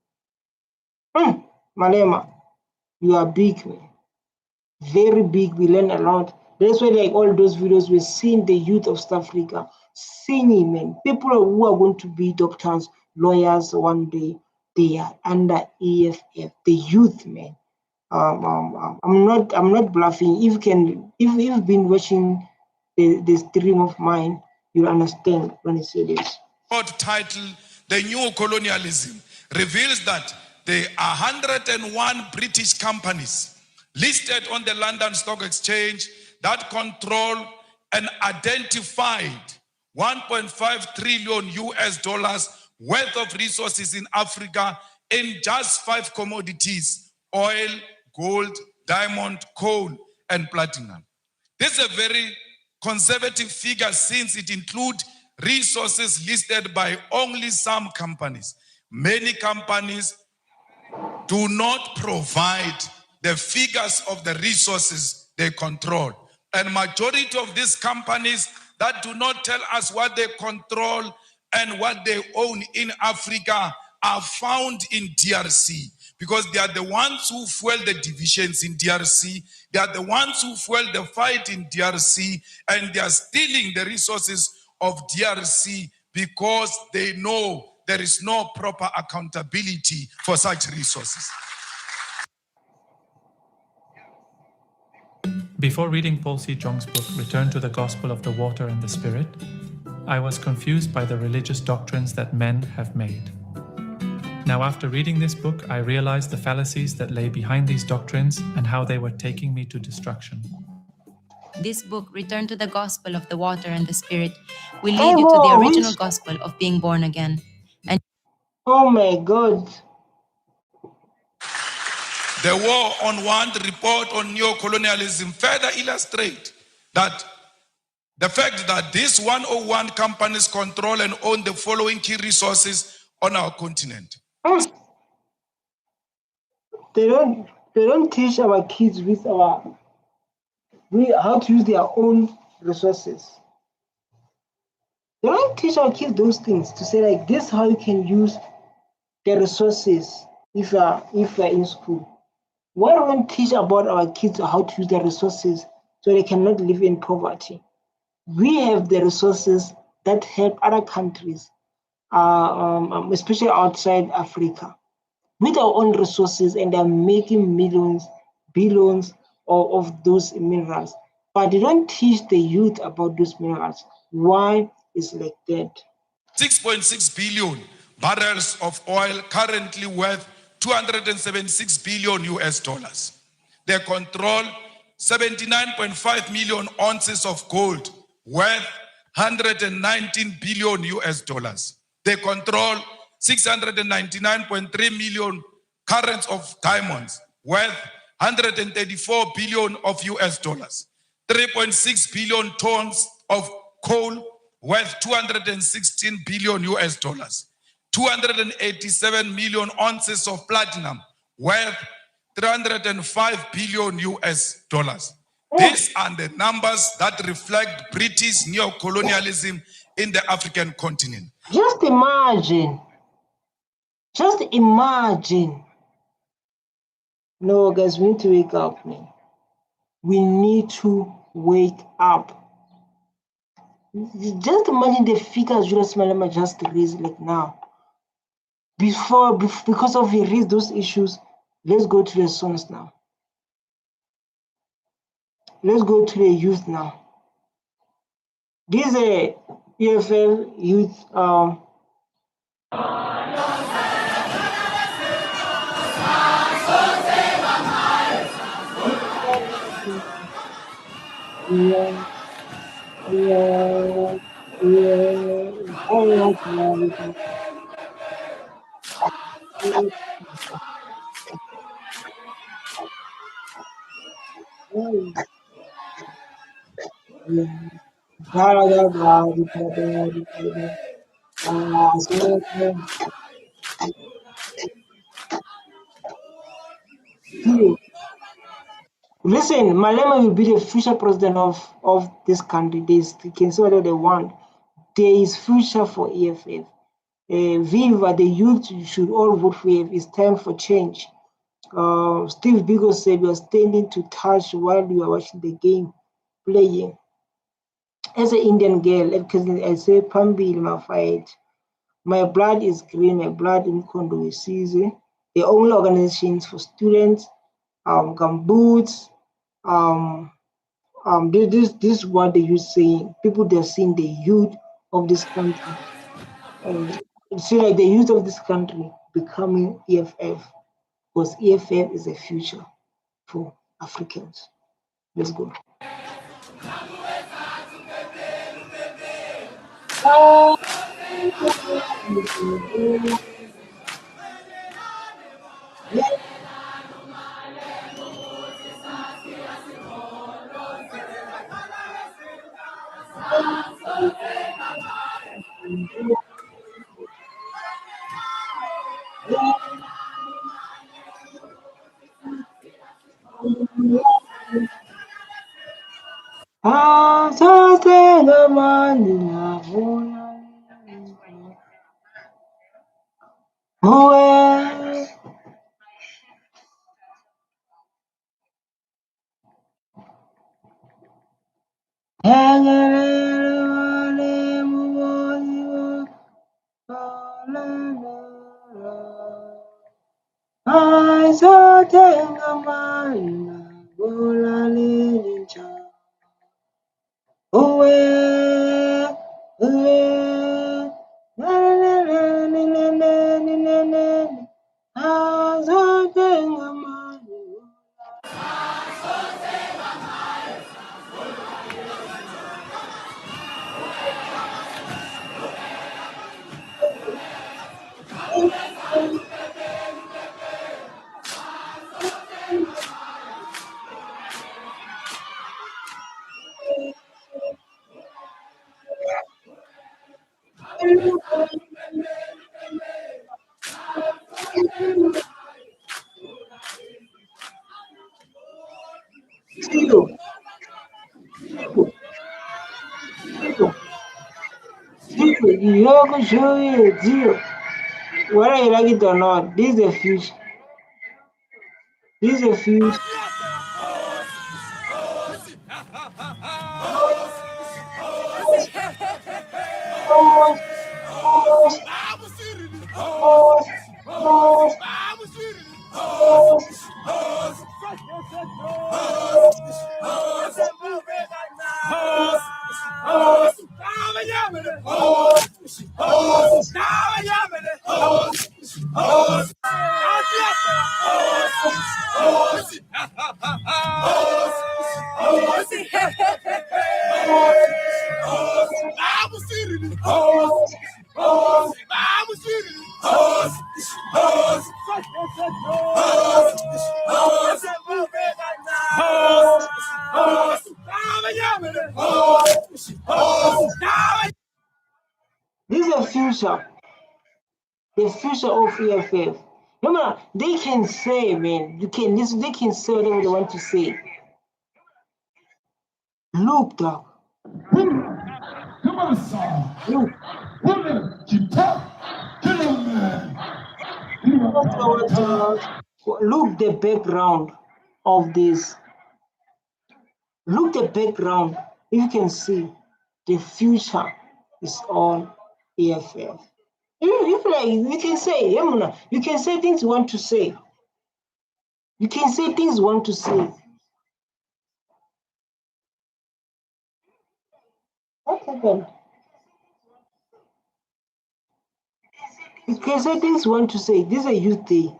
Malema, you are big, man. Very big. We learn a lot. That's why, like all those videos, we're seeing the youth of South Africa singing, man. People who are going to be doctors, lawyers one day, they are under EFF. The youth, man. I'm not bluffing. If you've been watching the stream of mine, you'll understand when I say this. Title, The New Colonialism, reveals that there are 101 British companies listed on the London Stock Exchange that control an identified 1.5 trillion US dollars worth of resources in Africa in just 5 commodities: oil, gold, diamond, coal, and platinum. This is a very conservative figure since it includes resources listed by only some companies. Many companies do not provide the figures of the resources they control. And majority of these companies that do not tell us what they control and what they own in Africa are found in DRC, because they are the ones who fuel the divisions in DRC. They are the ones who fuel the fight in DRC, and they are stealing the resources of DRC because they know there is no proper accountability for such resources. Before reading Paul C. Jong's book, Return to the Gospel of the Water and the Spirit, I was confused by the religious doctrines that men have made. Now, after reading this book, I realized the fallacies that lay behind these doctrines and how they were taking me to destruction. This book, Return to the Gospel of the Water and the Spirit, will lead you to the original gospel of being born again. And oh my God. The War on Want report on neo-colonialism further illustrate that the fact that these 101 companies control and own the following key resources on our continent. They don't teach our kids how to use their own resources. They don't teach our kids those things to say like this is how you can use the resources if you're in school. Why don't we teach about our kids how to use their resources so they cannot live in poverty? We have the resources that help other countries, especially outside Africa, with our own resources, and they're making millions, billions of those minerals. But they don't teach the youth about those minerals. Why is like that? 6.6 billion barrels of oil currently worth 276 billion US dollars. They control 79.5 million ounces of gold worth 119 billion US dollars. They control 699.3 million carats of diamonds worth 134 billion of US dollars. 3.6 billion tons of coal worth 216 billion US dollars. 287 million ounces of platinum worth 305 billion US dollars. These are the numbers that reflect British neo-colonialism in the African continent. Just imagine. Just imagine. No, guys, we need to wake up, man. We need to wake up. Just imagine the figures Julius Malema just raised like now. Because of he raised those issues, let's go to the songs now. Let's go to the youth now. These are EFL youth. Listen, Malema will be the future president of this country. They can say whatever they want. There is future for EFF. Viva, the youth should all vote for EFF. It's time for change. Steve Biko said, you are standing to touch while you are watching the game playing. As an Indian girl, I say, Pambi in my fight. My blood is green, my blood in Kondo is easy. The only organizations for students, gumboots, this is what the youth saying. People, they're seeing the youth of this country. See like the youth of this country becoming EFF, because EFF is the future for Africans. Let's go. Zero. You show it. Zero. Whether you like it or not, this is the future. This is the future. This is the future. The future of EFF. Remember, they can say, man, they can say whatever they want to say. Look, dog. Come on, son. Women, keep up. Get on there. Look the background of this. Look the background. You can see the future is all EFF. If like you can say, you can say things you want to say. You can say things you want to say. What happened? You can say things you want to say. This is a youth day.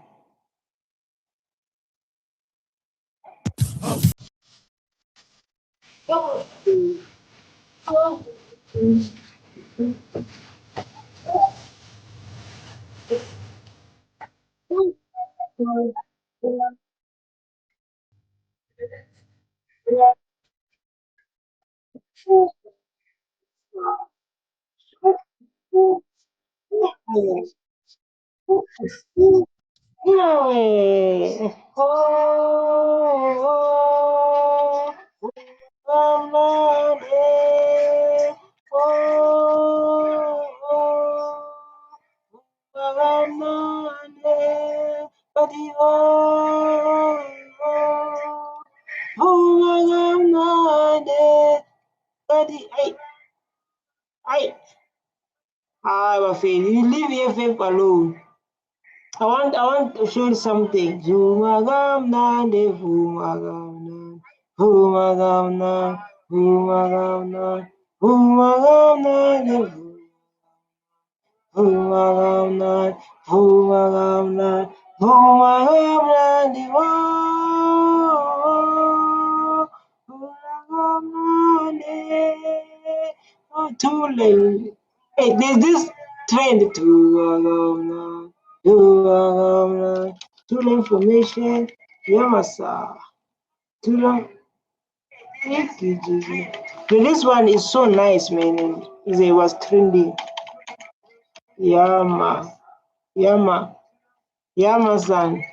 I'm afraid you leave EFF alone. I want to show you something. Jumagamnande, Jumagamnande, Jumagamnande, Jumagamnande, Jumagamnande, Jumagamnande, Jumagamnande, Jumagamnande, Jumagamnande. Oh, too late. Hey, there's this trend to too information. Yamasa. Too long. But this one is so nice, man. It was trending. Yama. Yama. Yama-san.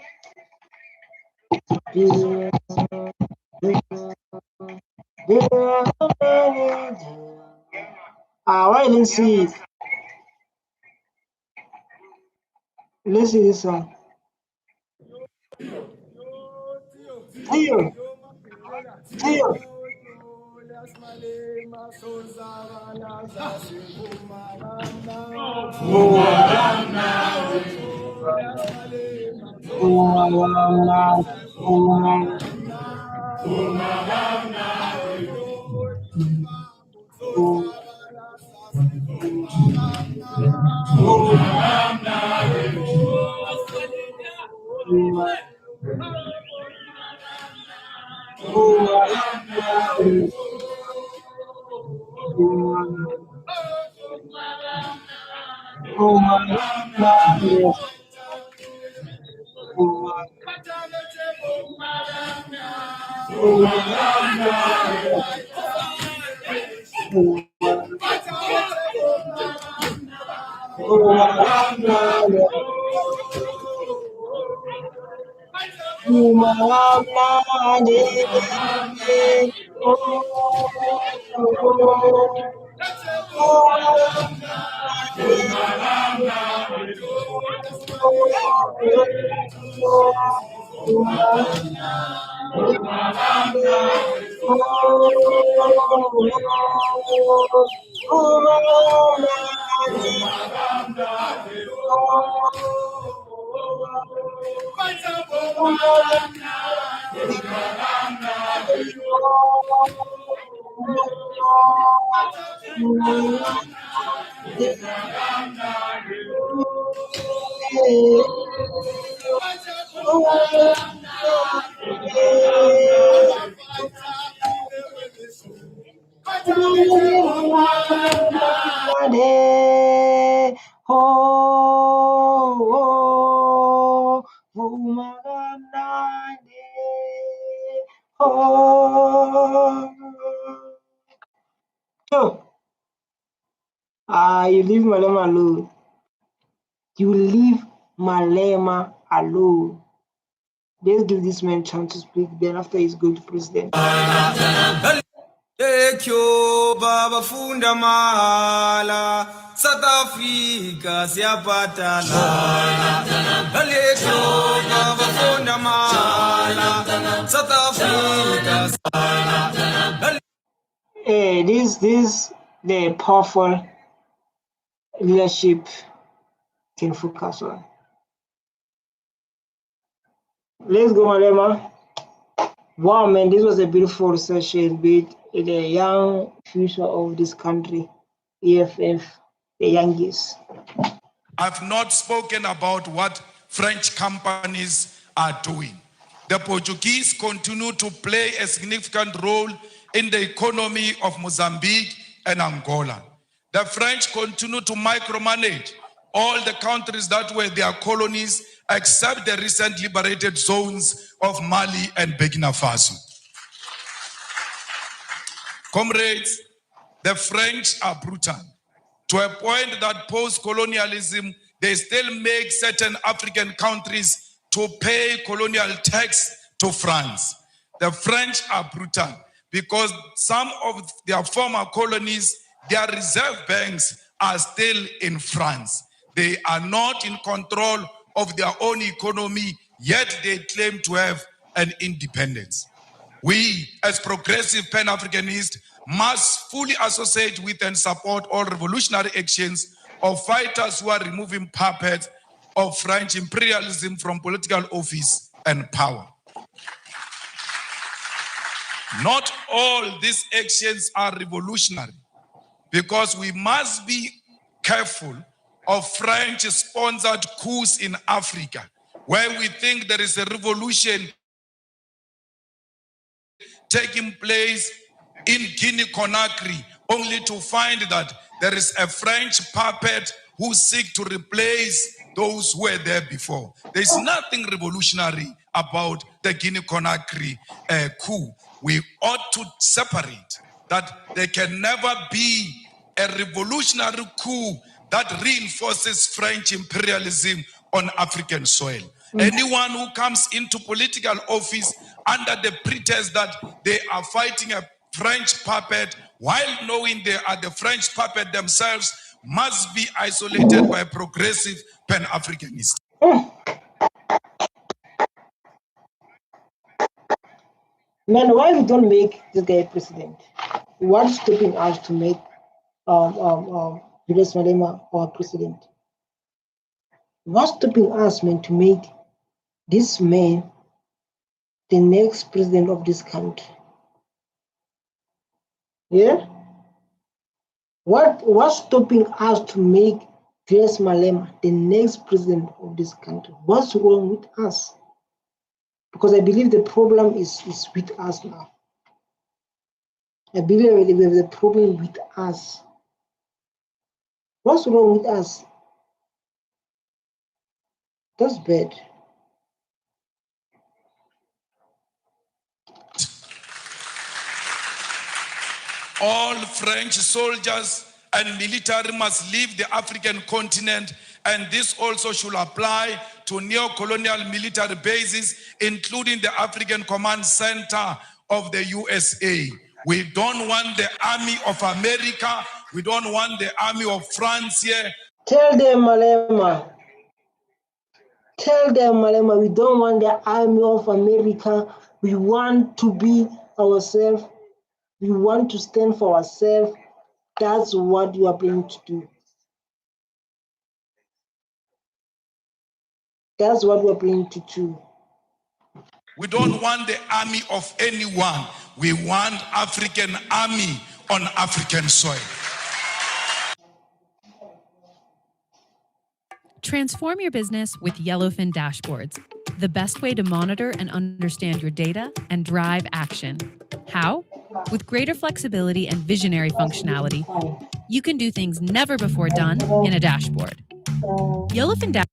Why didn't see it? Let's see this one. Theo. You leave Malema alone. You leave Malema alone. Let's give this man a chance to speak. Then after he's going to president. Ekyo baba funda mala South Africa siyabhadala Ekyo baba funda mala South Africa This the powerful leadership can focus on. Let's go, Malema. Wow, man, this was a beautiful session with the young future of this country, EFF, the youngest. I've not spoken about what French companies are doing. The Portuguese continue to play a significant role in the economy of Mozambique and Angola. The French continue to micromanage all the countries that were their colonies, except the recent liberated zones of Mali and Burkina Faso. Comrades, the French are brutal to a point that post-colonialism, they still make certain African countries to pay colonial tax to France. The French are brutal because some of their former colonies, their reserve banks are still in France. They are not in control of their own economy, yet they claim to have an independence. We, as progressive Pan-Africanists, must fully associate with and support all revolutionary actions of fighters who are removing puppets of French imperialism from political office and power. Not all these actions are revolutionary, because we must be careful of French-sponsored coups in Africa, where we think there is a revolution taking place in Guinea-Conakry, only to find that there is a French puppet who seek to replace those who were there before. There's nothing revolutionary about the Guinea-Conakry coup. We ought to separate that there can never be a revolutionary coup that reinforces French imperialism on African soil. Anyone who comes into political office under the pretense that they are fighting a French puppet, while knowing they are the French puppet themselves, must be isolated by progressive Pan-Africanists. Man, why we don't make this guy president? What's stopping us to make Julius Malema our president? What's stopping us, man, to make this man the next president of this country? Yeah? What's stopping us to make Julius Malema the next president of this country? What's wrong with us? Because I believe the problem is with us now. I believe we have the problem with us. What's wrong with us? That's bad. All French soldiers and military must leave the African continent, and this also should apply to neo-colonial military bases, including the African Command Center of the USA. We don't want the army of America. We don't want the army of France here. Tell them, Malema. Tell them, Malema, we don't want the army of America. We want to be ourselves. We want to stand for ourselves. That's what you are going to do. That's what we're going to do. We don't want the army of anyone. We want African army on African soil. Transform your business with Yellowfin dashboards, the best way to monitor and understand your data and drive action. How? With greater flexibility and visionary functionality, you can do things never before done in a dashboard. Yellowfin dashboard.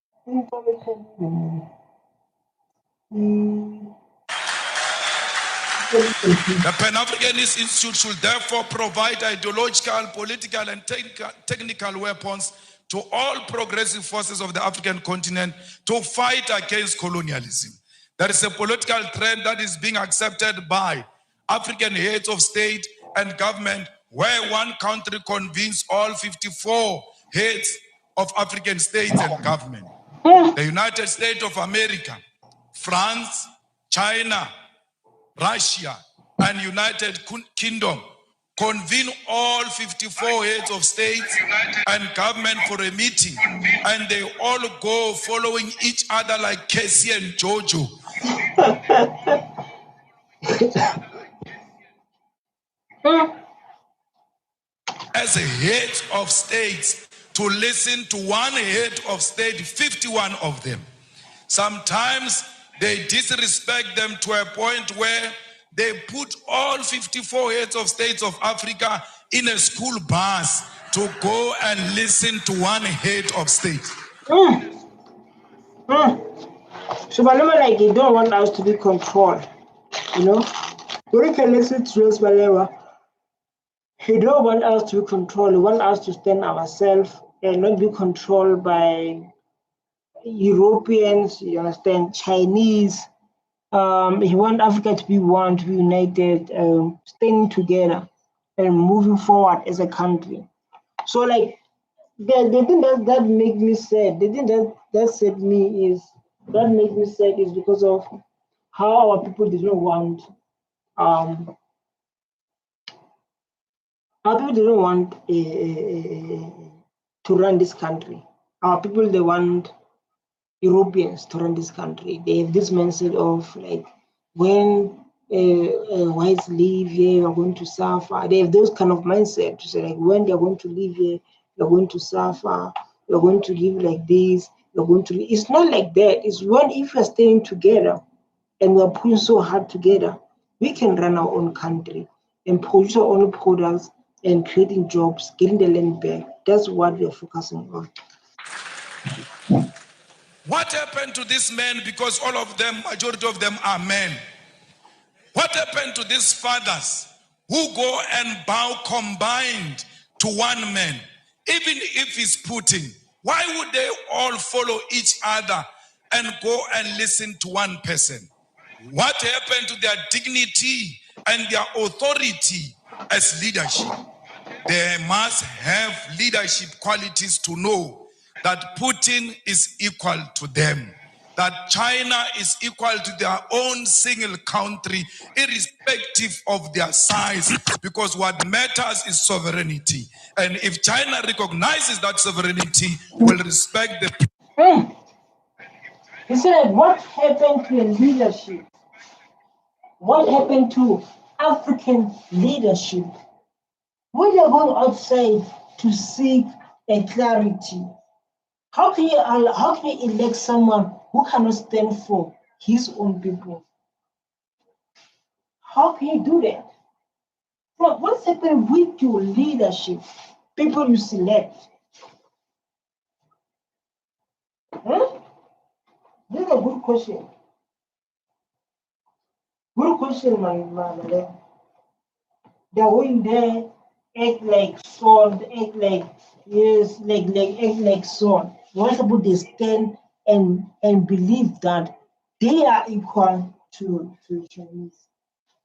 The Pan-Africanist Institute should therefore provide ideological, political, and technical weapons to all progressive forces of the African continent to fight against colonialism. There is a political trend that is being accepted by African heads of state and government, where one country convenes all 54 heads of African states and government. The United States of America, France, China, Russia, and United Kingdom convene all 54 heads of states and government for a meeting, and they all go following each other like Casey and Jojo. As a head of states, to listen to one head of state, 51 of them. Sometimes they disrespect them to a point where they put all 54 heads of states of Africa in a school bus to go and listen to one head of state. So Malema, like, they don't want us to be controlled, you know? We can listen to Julius Malema. He don't want us to be controlled. He want us to stand ourselves and not be controlled by Europeans, you understand, Chinese. He wants Africa to be one, to be united, staying together and moving forward as a country. So, like, the thing that makes me sad, the thing that makes me sad is because of how our people did not want, to run this country. Our people, they want Europeans to run this country. They have this mindset of, like, when whites leave here, we are going to suffer. They have those kind of mindset to say, like, when they are going to leave here, we are going to suffer. We are going to live like this. We are going to live. It's not like that. It's when, if we are staying together and we are pulling so hard together, we can run our own country and produce our own products and creating jobs, getting the land back. That's what we are focusing on. What happened to these men? Because all of them, majority of them are men. What happened to these fathers who go and bow combined to one man? Even if he's Putin, why would they all follow each other and go and listen to one person? What happened to their dignity and their authority as leadership? They must have leadership qualities to know that Putin is equal to them, that China is equal to their own single country, irrespective of their size, because what matters is sovereignty. And if China recognizes that sovereignty, will respect the people. He said, what happened to leadership? What happened to African leadership? When you're going outside to seek a clarity, how can you elect someone who cannot stand for his own people? How can you do that? Well, what's happened with your leadership? People you select. This is a good question. Good question, my man. They're going there, act like Saul, they act like, yes, act like Saul. Once about they stand and believe that they are equal to Chinese.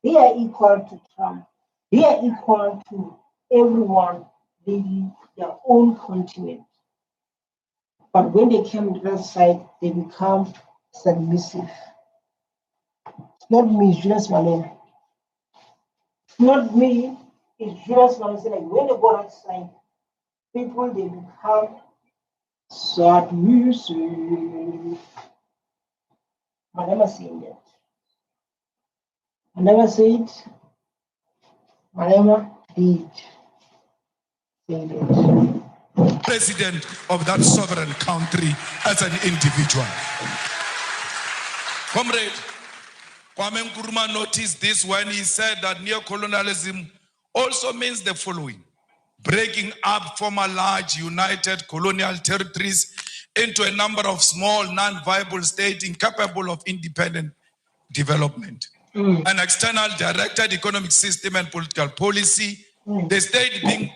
They are equal to Trump. They are equal to everyone living their own continent. But when they come to that side, they become submissive. It's not me, Julius Malema. It's not me, it's Julius Malema. Like when they go outside, people they become submissive. I never seen that. I never said Malema did say that. President of that sovereign country as an individual. Comrade, Kwame Nkrumah noticed this when he said that neocolonialism also means the following: breaking up former large united colonial territories into a number of small non-viable states incapable of independent development. An external directed economic system and political policy, the state being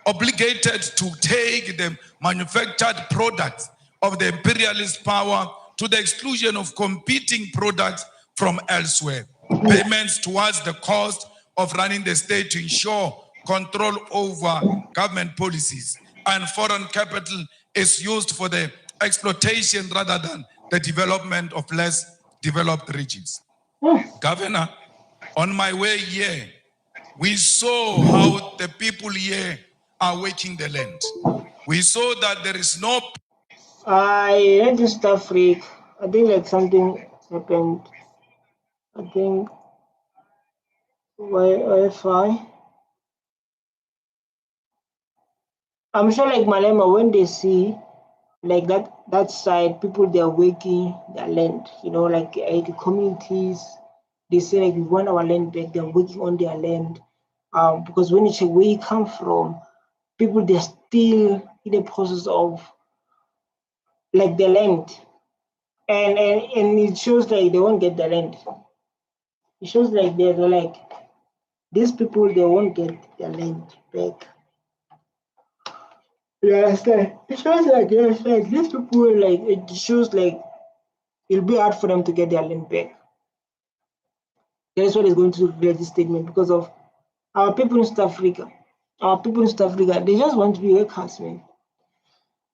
obligated to take the manufactured products of the imperialist power to the exclusion of competing products from elsewhere. Payments towards the cost of running the state to ensure control over government policies, and foreign capital is used for the exploitation rather than the development of less developed regions. Governor, on my way here, we saw how the people here are working the land. We saw that there is no... I read this stuff, Rick. I think like something happened. I think Wi-Fi. I'm sure like Malema, when they see like that side, people they're working their land, you know, like the communities, they say like we want our land back, they're working on their land. Because when you check where you come from, people they're still in the process of like the land. And it shows like they won't get the land. It shows like they're like these people they won't get their land back. You understand? It shows like these people like it shows like it'll be hard for them to get their land back. That's what is going to regret this statement because of our people in South Africa. Our people in South Africa, they just want to be workers, man.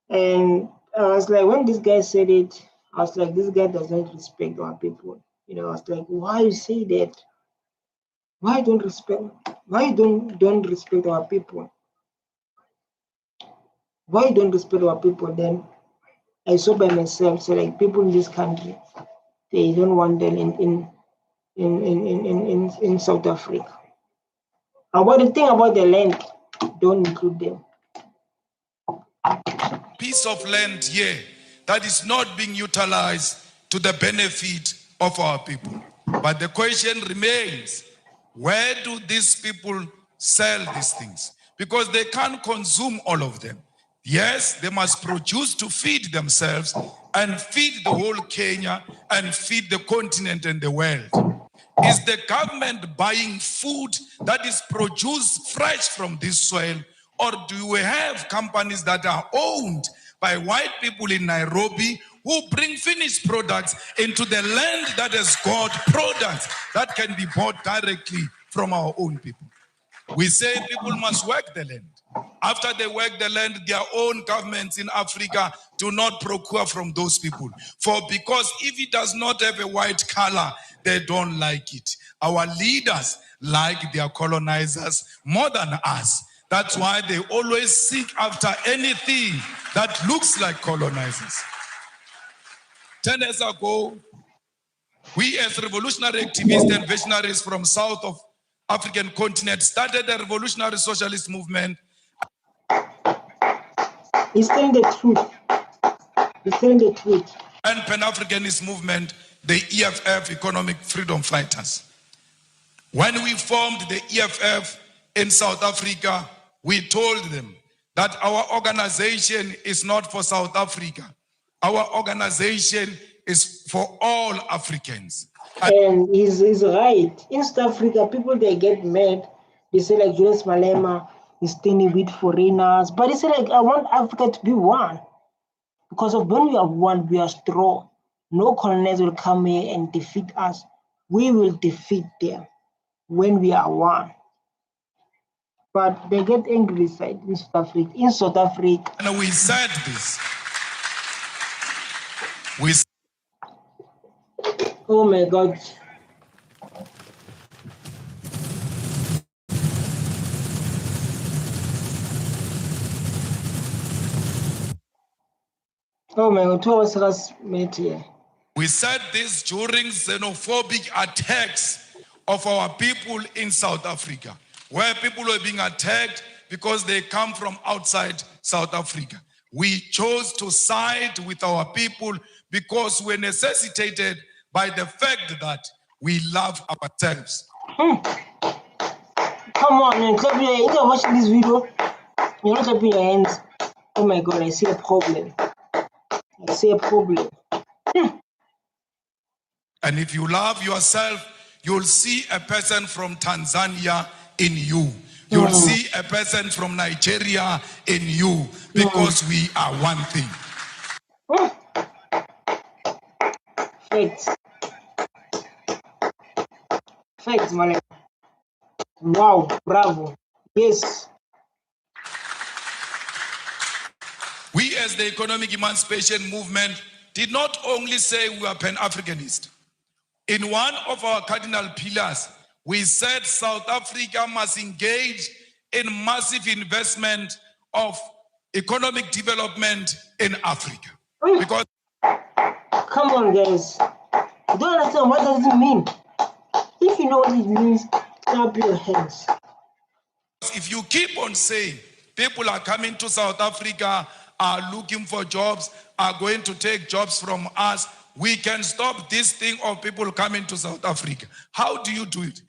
And I was like, when this guy said it, I was like, this guy doesn't respect our people. You know, I was like, why you say that? Why don't respect our people? Why don't respect our people? Then I saw by myself, so like people in this country, they don't want them in South Africa. About the thing about the land, don't include them. Piece of land here that is not being utilized to the benefit of our people. But the question remains, where do these people sell these things? Because they can't consume all of them. Yes, they must produce to feed themselves and feed the whole Kenya and feed the continent and the world. Is the government buying food that is produced fresh from this soil, or do we have companies that are owned by white people in Nairobi who bring finished products into the land that has got products that can be bought directly from our own people? We say people must work the land. After they work the land, their own governments in Africa do not procure from those people. Because if it does not have a white color, they don't like it. Our leaders like their colonizers more than us. That's why they always seek after anything that looks like colonizers. 10 years ago, we as revolutionary activists and visionaries from south of African continent started a revolutionary socialist movement. He's telling the truth. He's telling the truth. And Pan-Africanist movement, the EFF, Economic Freedom Fighters. When we formed the EFF in South Africa, we told them that our organization is not for South Africa. Our organization is for all Africans. And he's right. In South Africa, people, they get mad. They say like Julius Malema, He's standing with foreigners. But he said, like, I want Africa to be one. Because of when we are one, we are strong. No colonizer will come here and defeat us. We will defeat them when we are one. But they get angry in South Africa. In South Africa. And we said this. Oh my God. Oh my God, two of us met here. We said this during xenophobic attacks of our people in South Africa, where people were being attacked because they come from outside South Africa. We chose to side with our people because we're necessitated by the fact that we love ourselves. Come on, man, clap your hands. You're watching this video. You're not clapping your hands. Oh my God, I see a problem. I see a problem. And if you love yourself, you'll see a person from Tanzania in you. You'll see a person from Nigeria in you, because we are one thing. Facts. Facts, Malema. Wow, bravo. Yes. We as the economic emancipation movement did not only say we are Pan-Africanist. In one of our cardinal pillars, we said South Africa must engage in massive investment of economic development in Africa. Because come on, guys. You don't understand what does it mean. If you know what it means, clap your hands. if you keep on saying people are coming to South Africa, are looking for jobs, are going to take jobs from us, we can stop this thing of people coming to South Africa. How do you do it?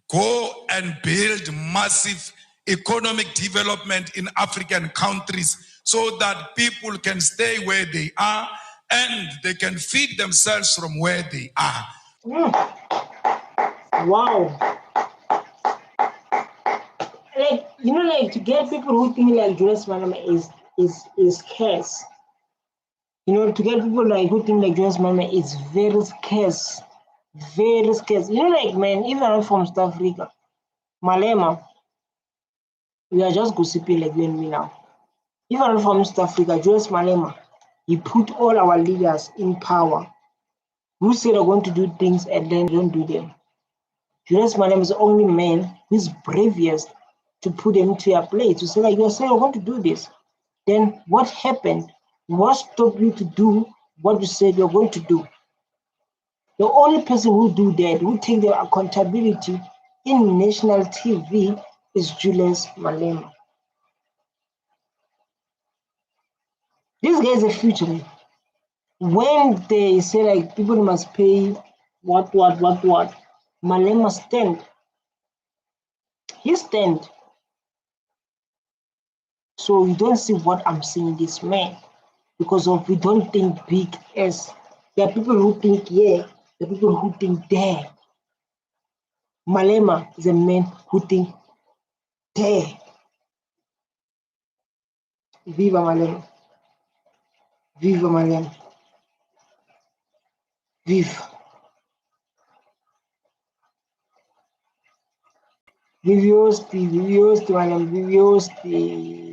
Go and build massive economic development in African countries so that people can stay where they are and they can feed themselves from where they are. Wow. Like, you know, like to get people who think like Julius Malema is scarce. You know, to get people like who think like Julius Malema is very scarce. Very scarce. You know, like, man, even I'm from South Africa, Malema, we are just gossiping like you and me now. Even I'm from South Africa, Julius Malema, he put all our leaders in power. Who say they're going to do things and then don't do them. Julius Malema is the only man who's bravest to put them into a place, to say like, you're saying you're going to do this. Then what happened? What stopped you to do what you said you're going to do? The only person who do that, who take the accountability in national TV is Julius Malema. This guy is a futurist. When they say like people must pay what, Malema stand. He stand. So you don't see what I'm saying, this man, because of we don't think big as there are people who think yeah, there are people who think there. Malema is a man who think there. Viva Malema. Viva Malema. Viva. Viviosti, Malema, Viviosti.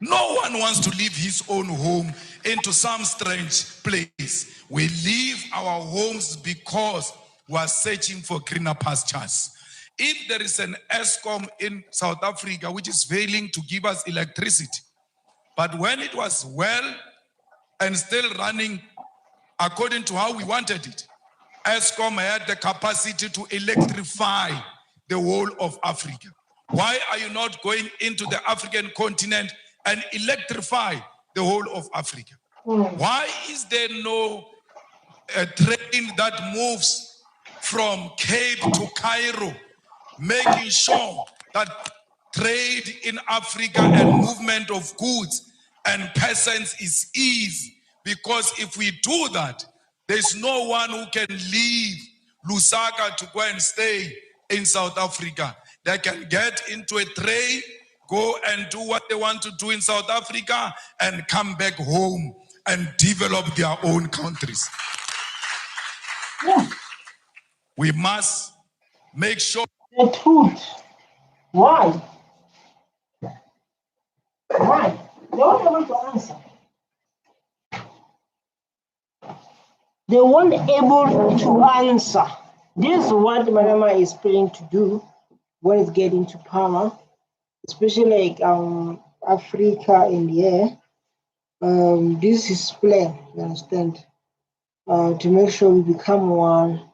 No one wants to leave his own home into some strange place. We leave our homes because we are searching for greener pastures. If there is an ESCOM in South Africa which is failing to give us electricity, but when it was well and still running according to how we wanted it, ESCOM had the capacity to electrify the whole of Africa. Why are you not going into the African continent and electrify the whole of Africa? Why is there no train that moves from Cape to Cairo, making sure that trade in Africa and movement of goods and peasants is easy? Because if we do that, There's no one who can leave Lusaka to go and stay in South Africa. They can get into a train, go and do what they want to do in South Africa, and come back home and develop their own countries. Yeah. We must make sure. The truth. Why? Why? They weren't able to answer. They weren't able to answer. This is what Malema is planning to do when it gets into power, especially like Africa in the air. This is his plan, you understand? To make sure we become one,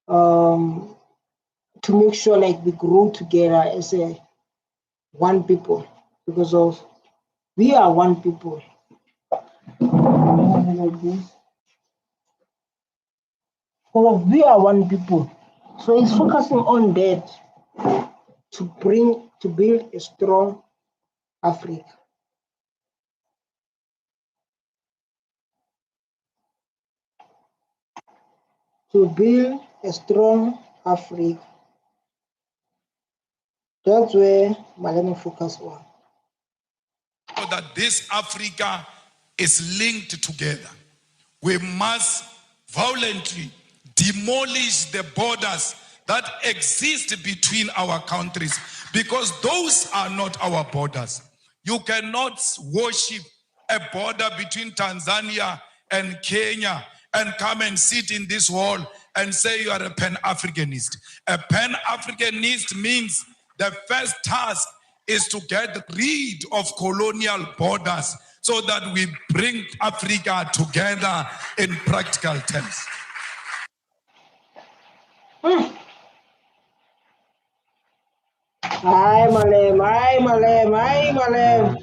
to make sure like we grow together as a one people, because of we are one people. Because we are one people. So he's focusing on that to build a strong Africa. To build a strong Africa. That's where Malema focus on. So that this Africa is linked together. We must violently demolish the borders that exist between our countries, because those are not our borders. You cannot worship a border between Tanzania and Kenya and come and sit in this hall and say you are a Pan-Africanist. A Pan-Africanist means the first task is to get rid of colonial borders so that we bring Africa together in practical terms. Aye, Malem, aye, Malem, aye, Malem.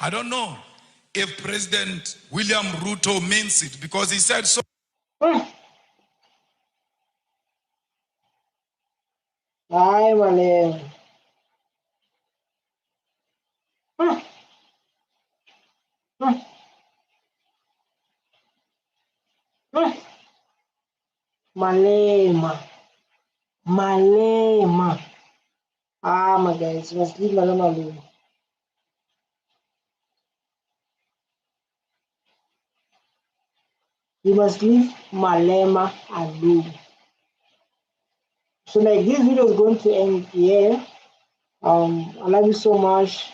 I don't know if President William Ruto means it, because he said so. Aye, Malem. Malema. Malema. Ah, my guys, you must leave Malema alone. You must leave Malema alone. So like this video is going to end here. I love you so much.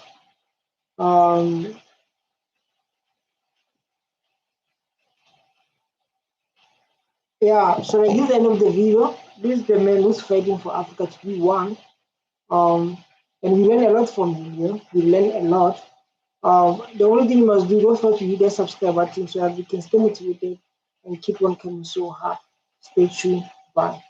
Yeah, so like this is the end of the video. This is the man who's fighting for Africa to be one. And we learn a lot from him, you know? We learn a lot. The only thing you must do, don't forget to hit that subscribe button so that we can stay motivated and keep on coming so hard. Stay tuned. Bye.